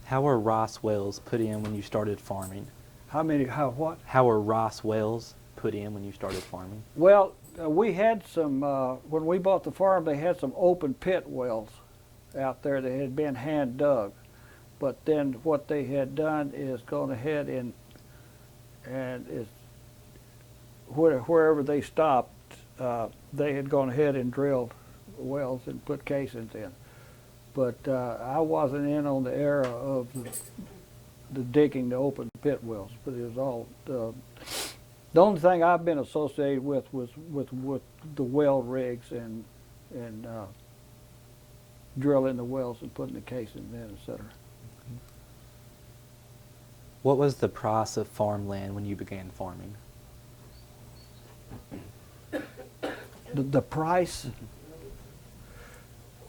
How were rice wells put in when you started farming? How what? How were rice wells put in when you started farming? Well, we had some, when we bought the farm, they had some open pit wells out there that had been hand dug. But then what they had done is gone ahead and is wherever they stopped, they had gone ahead and drilled wells and put casings in. But I wasn't in on the era of the digging the open pit wells, but it was all, the only thing I've been associated with was with the well rigs and drilling the wells and putting the casings in, et cetera. What was the price of farmland when you began farming? The price?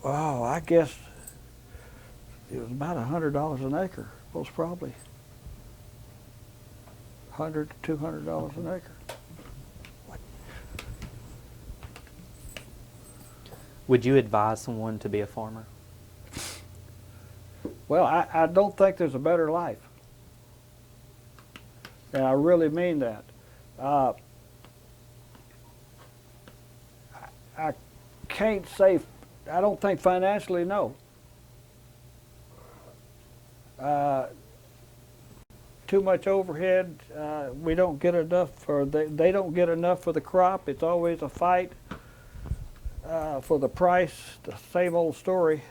Oh, I guess it was about $100 an acre, most probably. $100 to $200 an acre. Would you advise someone to be a farmer? Well, I don't think there's a better life. And I really mean that. I can't say, I don't think financially, no. Too much overhead, we don't get enough for, they don't get enough for the crop. It's always a fight for the price, the same old story.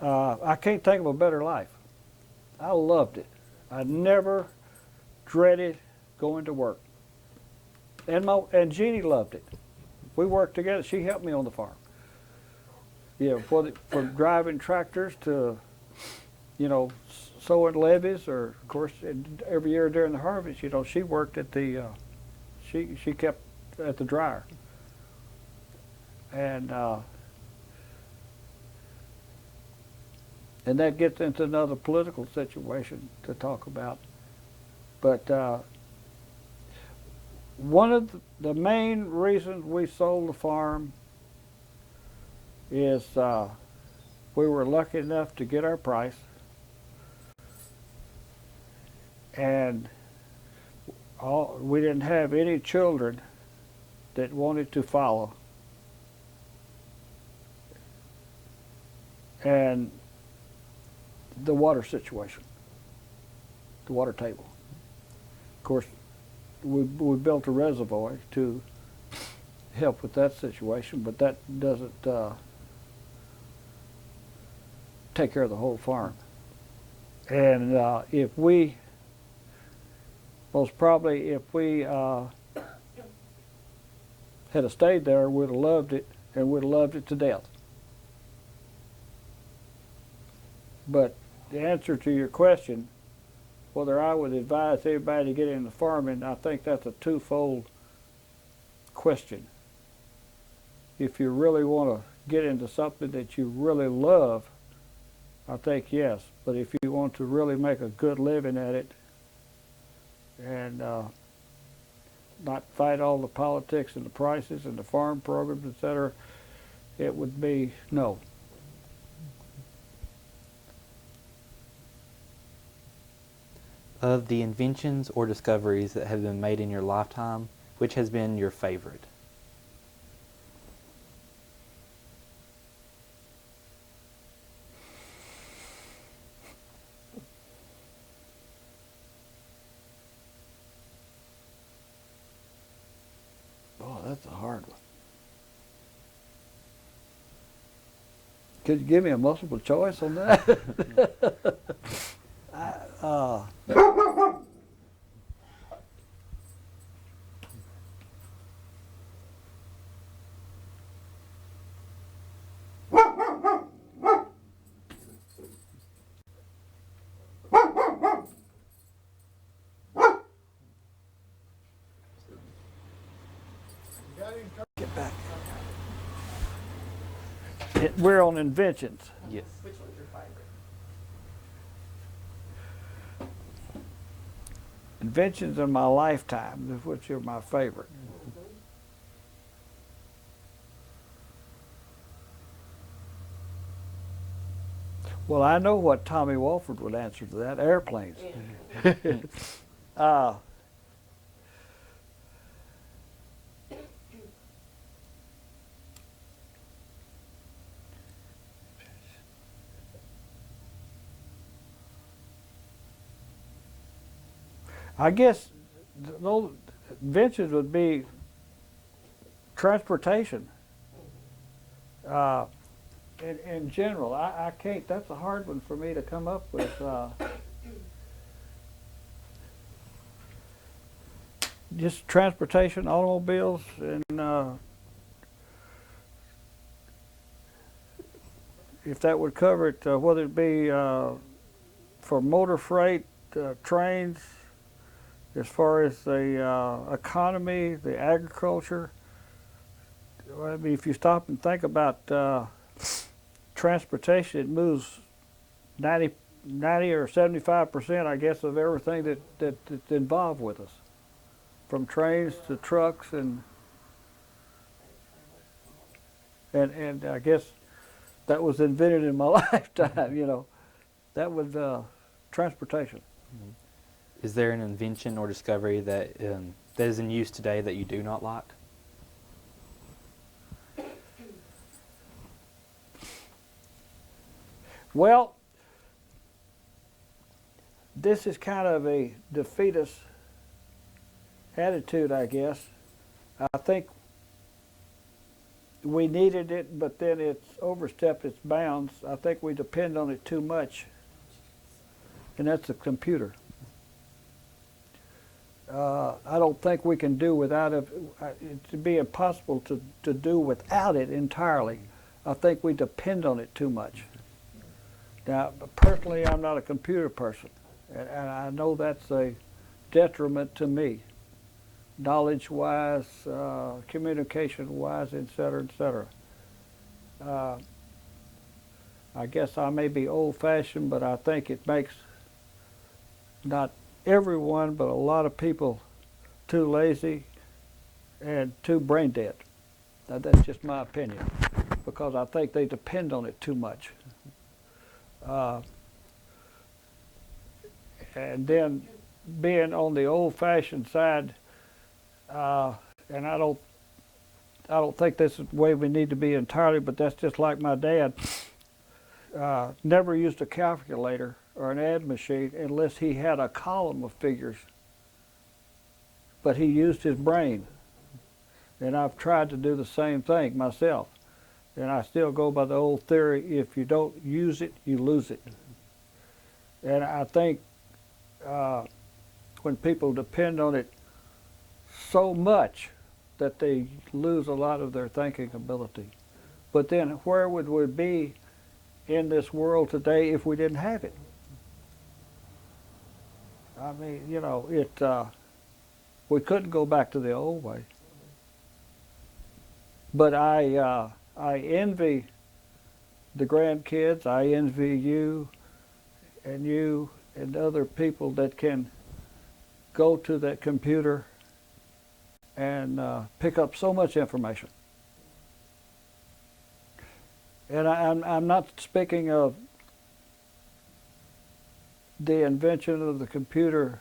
I can't think of a better life. I loved it. I never dreaded going to work. And Jeannie loved it. We worked together. She helped me on the farm. Yeah, from driving tractors to, you know, sowing levees, or of course every year during the harvest, you know, she worked at the, she kept at the dryer. And that gets into another political situation to talk about. But one of the main reasons we sold the farm is we were lucky enough to get our price, and we didn't have any children that wanted to follow. And the water situation, the water table. Of course, we built a reservoir to help with that situation, but that doesn't take care of the whole farm. And if we, most probably if we had stayed there, we'd have loved it, and we'd have loved it to death. But the answer to your question, whether I would advise everybody to get into farming, I think that's a twofold question. If you really want to get into something that you really love, I think yes. But if you want to really make a good living at it and not fight all the politics and the prices and the farm programs, etc., it would be no. Of the inventions or discoveries that have been made in your lifetime, which has been your favorite? Oh, that's a hard one. Could you give me a multiple choice on that? Uh, get back. We're on inventions. Yes. Which one's your favorite? Inventions in my lifetime, which are my favorite. Well, I know what Tommy Walford would answer to that, airplanes. Yeah. uh, I guess those inventions would be transportation. In general, I can't. That's a hard one for me to come up with. Just transportation, automobiles, and if that would cover it, whether it be for motor freight, trains, as far as the economy, the agriculture. I mean, if you stop and think about transportation, it moves 90 or 75%, I guess, of everything that's involved with us, from trains to trucks and I guess that was invented in my lifetime. You know, that was transportation. Is there an invention or discovery that that is in use today that you do not like? Well, this is kind of a defeatist attitude, I guess. I think we needed it, but then it's overstepped its bounds. I think we depend on it too much, and that's the computer. I don't think we can do without it. It'd be impossible to do without it entirely. I think we depend on it too much. Now, personally, I'm not a computer person, and I know that's a detriment to me, knowledge-wise, communication-wise, et cetera, et cetera. I guess I may be old-fashioned, but I think it makes not everyone, but a lot of people too lazy and too brain dead. Now, that's just my opinion, because I think they depend on it too much. And then being on the old-fashioned side, and I don't think this is the way we need to be entirely, but that's just like my dad. Never used a calculator or an ad machine unless he had a column of figures, but he used his brain. And I've tried to do the same thing myself. And I still go by the old theory, if you don't use it, you lose it. And I think when people depend on it so much that they lose a lot of their thinking ability. But then where would we be in this world today if we didn't have it? I mean, you know, we couldn't go back to the old way. But I envy the grandkids. I envy you and other people that can go to that computer and pick up so much information. And I'm not speaking of the invention of the computer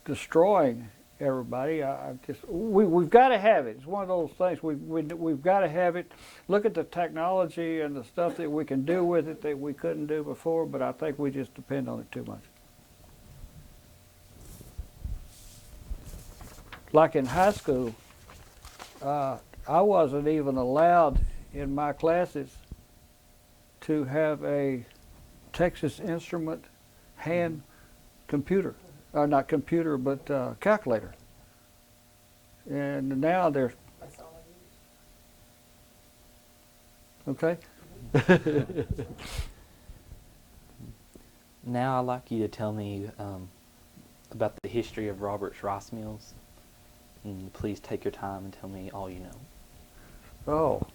destroying everybody. We've got to have it. It's one of those things. We've got to have it. Look at the technology and the stuff that we can do with it that we couldn't do before, but I think we just depend on it too much. Like in high school, I wasn't even allowed in my classes to have a Texas Instrument hand computer, not computer, but calculator. And now they're, That's all I use. okay? Now I'd like you to tell me about the history of Robert's rice mills. And please take your time and tell me all you know. Oh,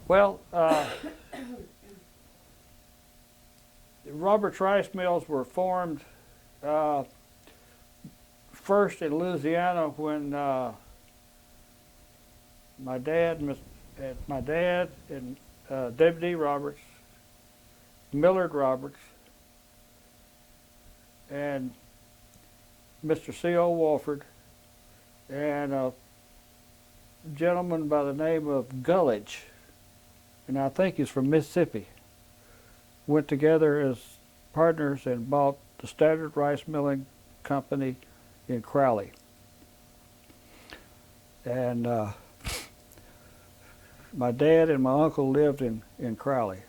well, Robert's rice mills were formed first in Louisiana when my dad and W.D. Roberts, Millard Roberts, and Mr. C.O. Walford, and a gentleman by the name of Gullidge, and I think he's from Mississippi, went together as partners and bought the Standard Rice Milling Company in Crowley. And my dad and my uncle lived in Crowley.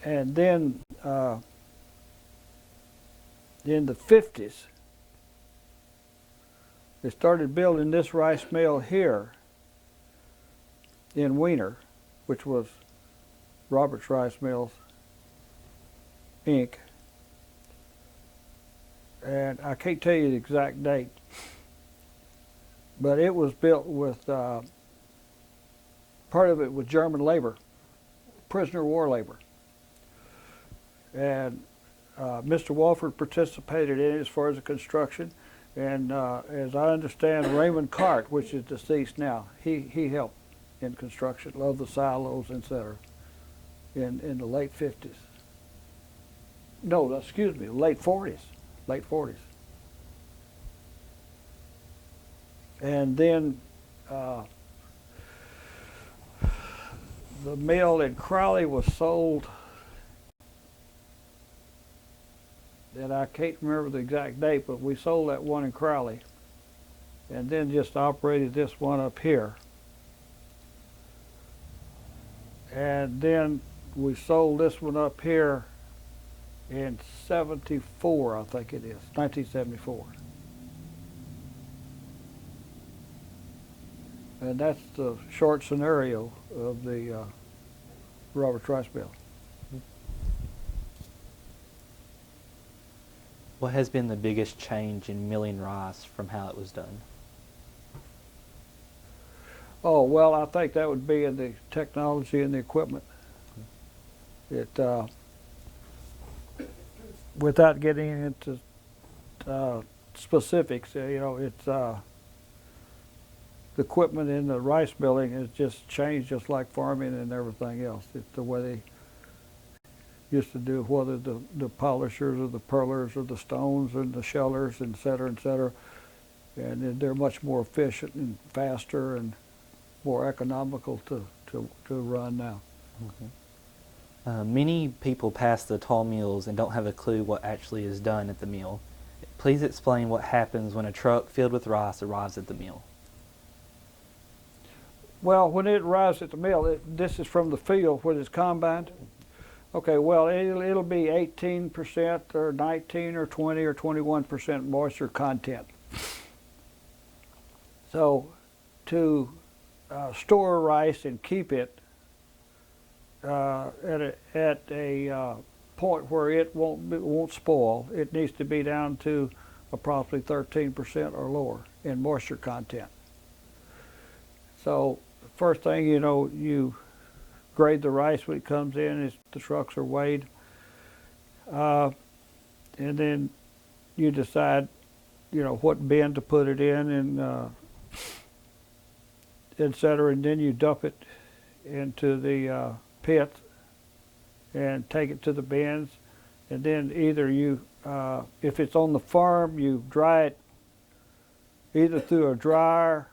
And then in the 50s, they started building this rice mill here in Weiner, which was Robert's Rice Mills, Inc. And I can't tell you the exact date, but it was built with, part of it was German labor, prisoner of war labor. And Mr. Walford participated in it as far as the construction. And as I understand, Raymond Cart, which is deceased now, he helped in construction of the silos, etc. in the late 50s. No, excuse me, late 40s. Late 40s. And then the mill in Crowley was sold, and I can't remember the exact date, but we sold that one in Crowley and then just operated this one up here. And then we sold this one up here in 74, I think it is, 1974. And that's the short scenario of the Robert's Rice Mill. What has been the biggest change in milling rice from how it was done? Oh, well, I think that would be in the technology and the equipment. It, without getting into specifics, it's the equipment in the rice milling has just changed, just like farming and everything else. It's the way they used to do, whether the polishers or the pearlers or the stones and the shellers, et cetera, et cetera. And they're much more efficient and faster and more economical to run now. Okay. Many people pass the tall mills and don't have a clue what actually is done at the mill. Please explain what happens when a truck filled with rice arrives at the mill. Well, when it arrives at the mill, this is from the field when it's combined. Okay, well, it'll be 18% or 19 or 20 or 21% moisture content. So to store rice and keep it at a point where it won't spoil, it needs to be down to approximately 13% or lower in moisture content. So first thing, you grade the rice when it comes in as the trucks are weighed, and then you decide, what bin to put it in and et cetera, and then you dump it into the pit and take it to the bins, and then either you, if it's on the farm, you dry it either through a dryer,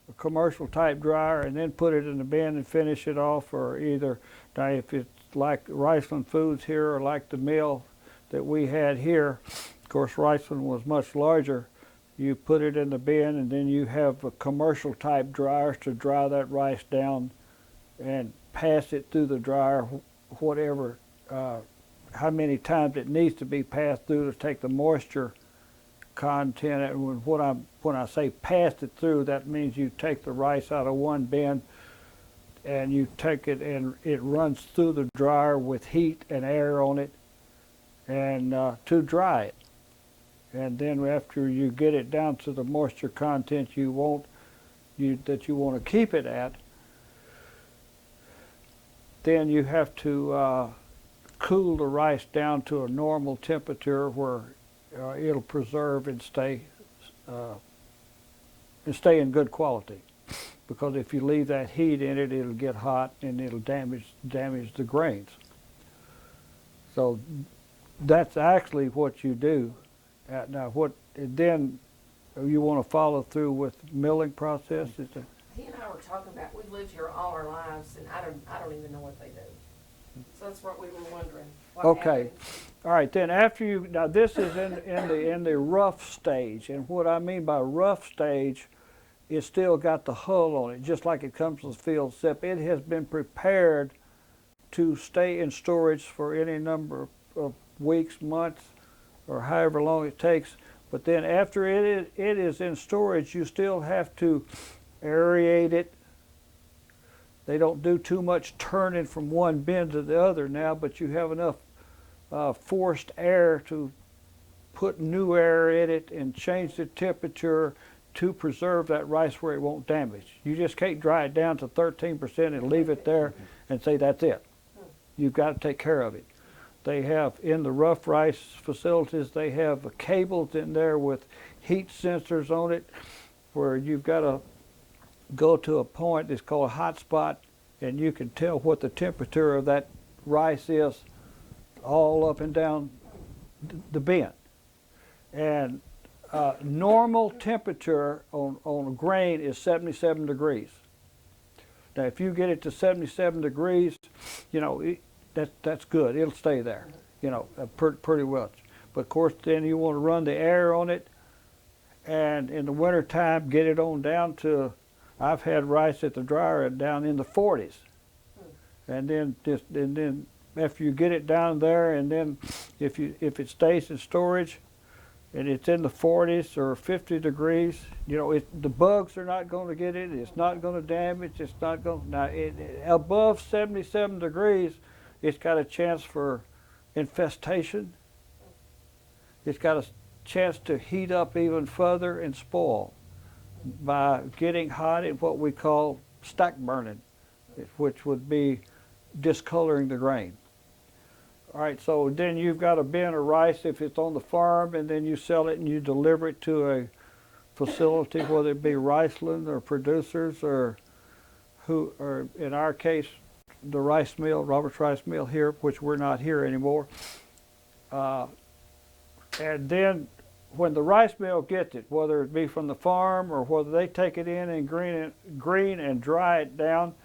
a commercial type dryer, and then put it in the bin and finish it off, or either, now if it's like Riceland Foods here or like the mill that we had here, of course Riceland was much larger, you put it in the bin and then you have a commercial type dryers to dry that rice down and pass it through the dryer, whatever, how many times it needs to be passed through to take the moisture content. And when I say pass it through, that means you take the rice out of one bin and you take it and it runs through the dryer with heat and air on it and to dry it. And then after you get it down to the moisture content that you want to keep it at, then you have to cool the rice down to a normal temperature where it'll preserve and stay in good quality. Because if you leave that heat in it, it'll get hot and it'll damage the grains. So that's actually what you do. Now, then you want to follow through with milling process? He and I were talking about, we've lived here all our lives, and I don't even know what they do. So that's what we were wondering. What Okay. happened. All right, then now this is in the rough stage, and what I mean by rough stage, it's still got the hull on it, just like it comes from the field, except it has been prepared to stay in storage for any number of weeks, months, or however long it takes. But then after it is in storage, you still have to aerate it. They don't do too much turning from one bin to the other now, but you have enough forced air to put new air in it and change the temperature to preserve that rice where it won't damage. You just can't dry it down to 13% and leave it there and say that's it. You've got to take care of it. They have, in the rough rice facilities, they have cables in there with heat sensors on it where you've got to go to a point that's called a hot spot, and you can tell what the temperature of that rice is all up and down the bin. And normal temperature on a grain is 77 degrees. Now, if you get it to 77 degrees, you know, that's good. It'll stay there, you know, pretty well. But of course, then you want to run the air on it, and in the wintertime, get it on down to, I've had rice at the dryer down in the 40s. And then after you get it down there, and then if it stays in storage, and it's in the 40s or 50 degrees, you know, the bugs are not going to get it. It's not going to damage. It's not going. Now, above 77 degrees, it's got a chance for infestation. It's got a chance to heat up even further and spoil by getting hot at what we call stack burning, which would be discoloring the grain. All right, so then you've got a bin of rice if it's on the farm, and then you sell it and you deliver it to a facility, whether it be Riceland or producers or in our case, the rice mill, Roberts Rice Mill here, which we're not here anymore. And then when the rice mill gets it, whether it be from the farm or whether they take it in and green and dry it down,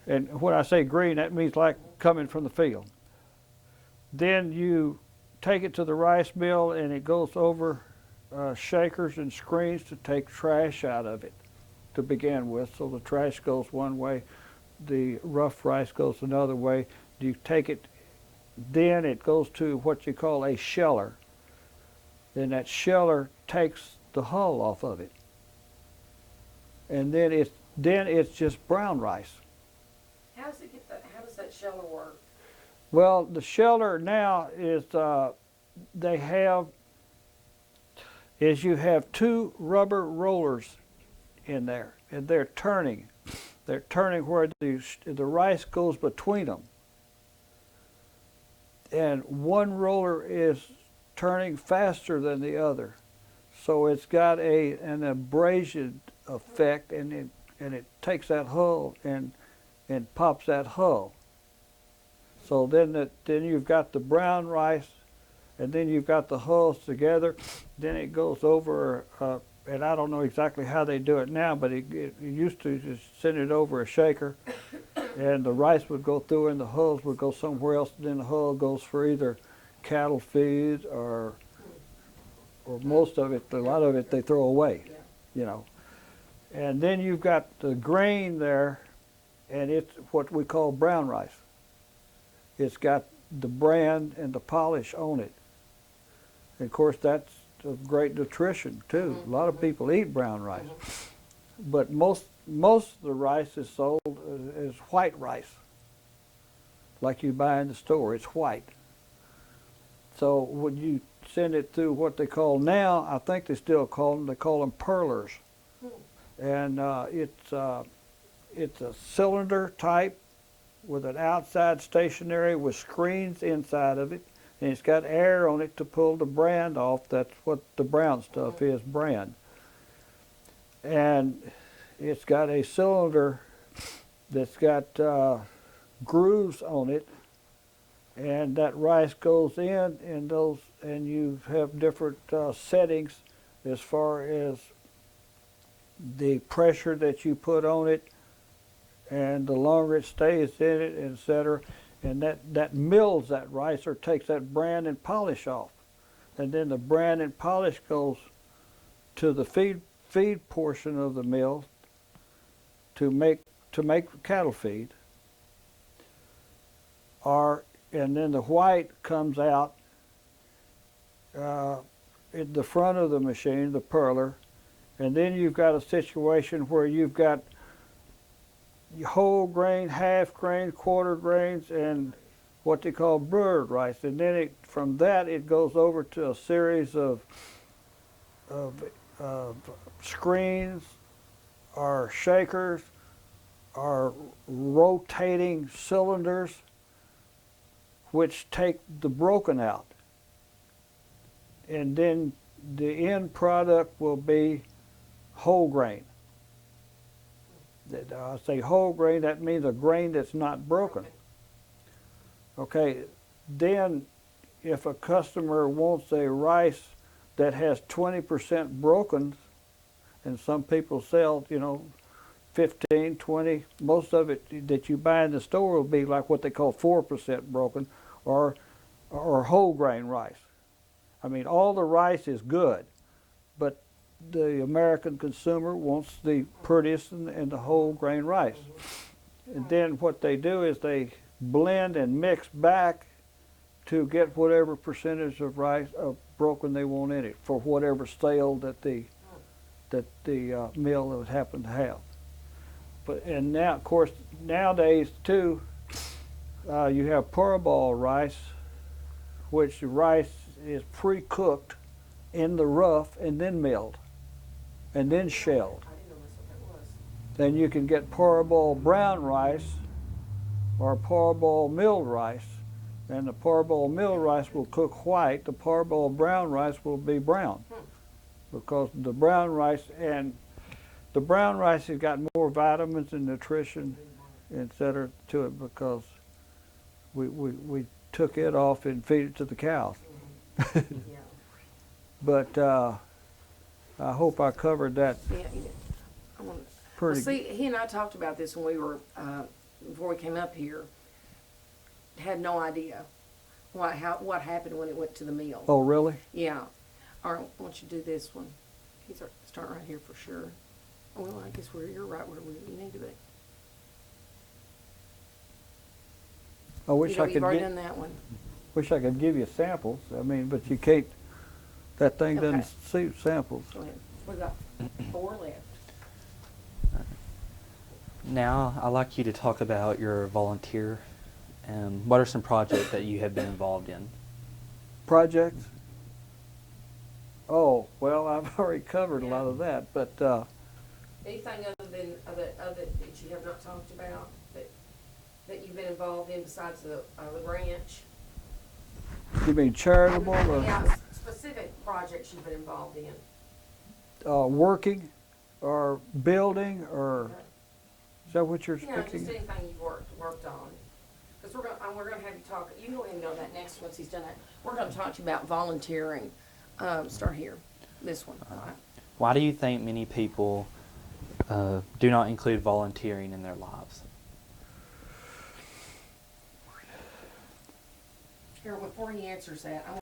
and when I say green, that means like coming from the field. Then you take it to the rice mill and it goes over shakers and screens to take trash out of it to begin with. So the trash goes one way, the rough rice goes another way. You take it, then it goes to what you call a sheller. Then that sheller takes the hull off of it. And then it's just brown rice. How does that sheller work? Well, the sheller now is you have two rubber rollers in there, and they're turning. They're turning where the rice goes between them. And one roller is turning faster than the other. So it's got an abrasion effect, and it takes that hull and pops that hull. So then you've got the brown rice, and then you've got the hulls together. Then it goes over, and I don't know exactly how they do it now, but it used to just send it over a shaker, and the rice would go through and the hulls would go somewhere else, and then the hull goes for either cattle feed or most of it, a lot of it they throw away, you know. And then you've got the grain there, and it's what we call brown rice. It's got the bran and the polish on it. And of course, that's of great nutrition too. A lot of people eat brown rice, but most of the rice is sold as white rice, like you buy in the store. It's white. So when you send it through what they call now, I think they still call them. They call them perlers, and it's a cylinder type with an outside stationary with screens inside of it, and it's got air on it to pull the bran off. That's what the brown stuff is, bran. And it's got a cylinder that's got grooves on it, and that rice goes in those, and you have different settings as far as the pressure that you put on it, and the longer it stays in it, etc. And that mills that rice or takes that bran and polish off. And then the bran and polish goes to the feed portion of the mill to make cattle feed. And then the white comes out at the front of the machine, the perler, and then you've got a situation where you've got whole grain, half grain, quarter grains, and what they call broiled rice. And then from that it goes over to a series of screens or shakers or rotating cylinders which take the broken out. And then the end product will be whole grain. I say whole grain, that means a grain that's not broken. Okay, then if a customer wants a rice that has 20% broken, and some people sell, 15, 20, most of it that you buy in the store will be like what they call 4% broken, or whole grain rice. I mean, all the rice is good, but the American consumer wants the prettiest and the whole grain rice. And then what they do is they blend and mix back to get whatever percentage of rice of broken they want in it for whatever sale that the mill would happen to have. And now, of course, nowadays too, you have parboiled rice, which the rice is pre-cooked in the rough and then milled and then shelled. Then you can get parboiled brown rice or parboiled milled rice, and the parboiled milled rice will cook white. The parboiled brown rice will be brown, because the brown rice has got more vitamins and nutrition, etc. to it, because we took it off and feed it to the cows. But I hope I covered that. Yeah, pretty. Well, see, he and I talked about this when we were before we came up here. Had no idea what happened when it went to the mill. Oh, really? Yeah. All right, why don't you do this one? He's start right here for sure. Well, I guess you're right where we need to be. I wish I You've could already done that one. wish I could give you samples. I mean, but you can't. That thing Okay. doesn't suit samples. Go ahead. We've got 4 left. Now, I'd like you to talk about your volunteer. What are some projects that you have been involved in? Projects? Oh, well, I've already covered a lot of that, but Anything other that you have not talked about that you've been involved in besides the ranch? you mean charitable or Yeah, specific projects you've been involved in. working or building, or Okay. is that what you're You know, speaking? just anything you've worked on. Because we're gonna have you talk. You can go ahead and go to that next once he's done that. We're gonna talk to you about volunteering. Start here. This one. All right. Why do you think many people do not include volunteering in their lives? Here, before he answers that, I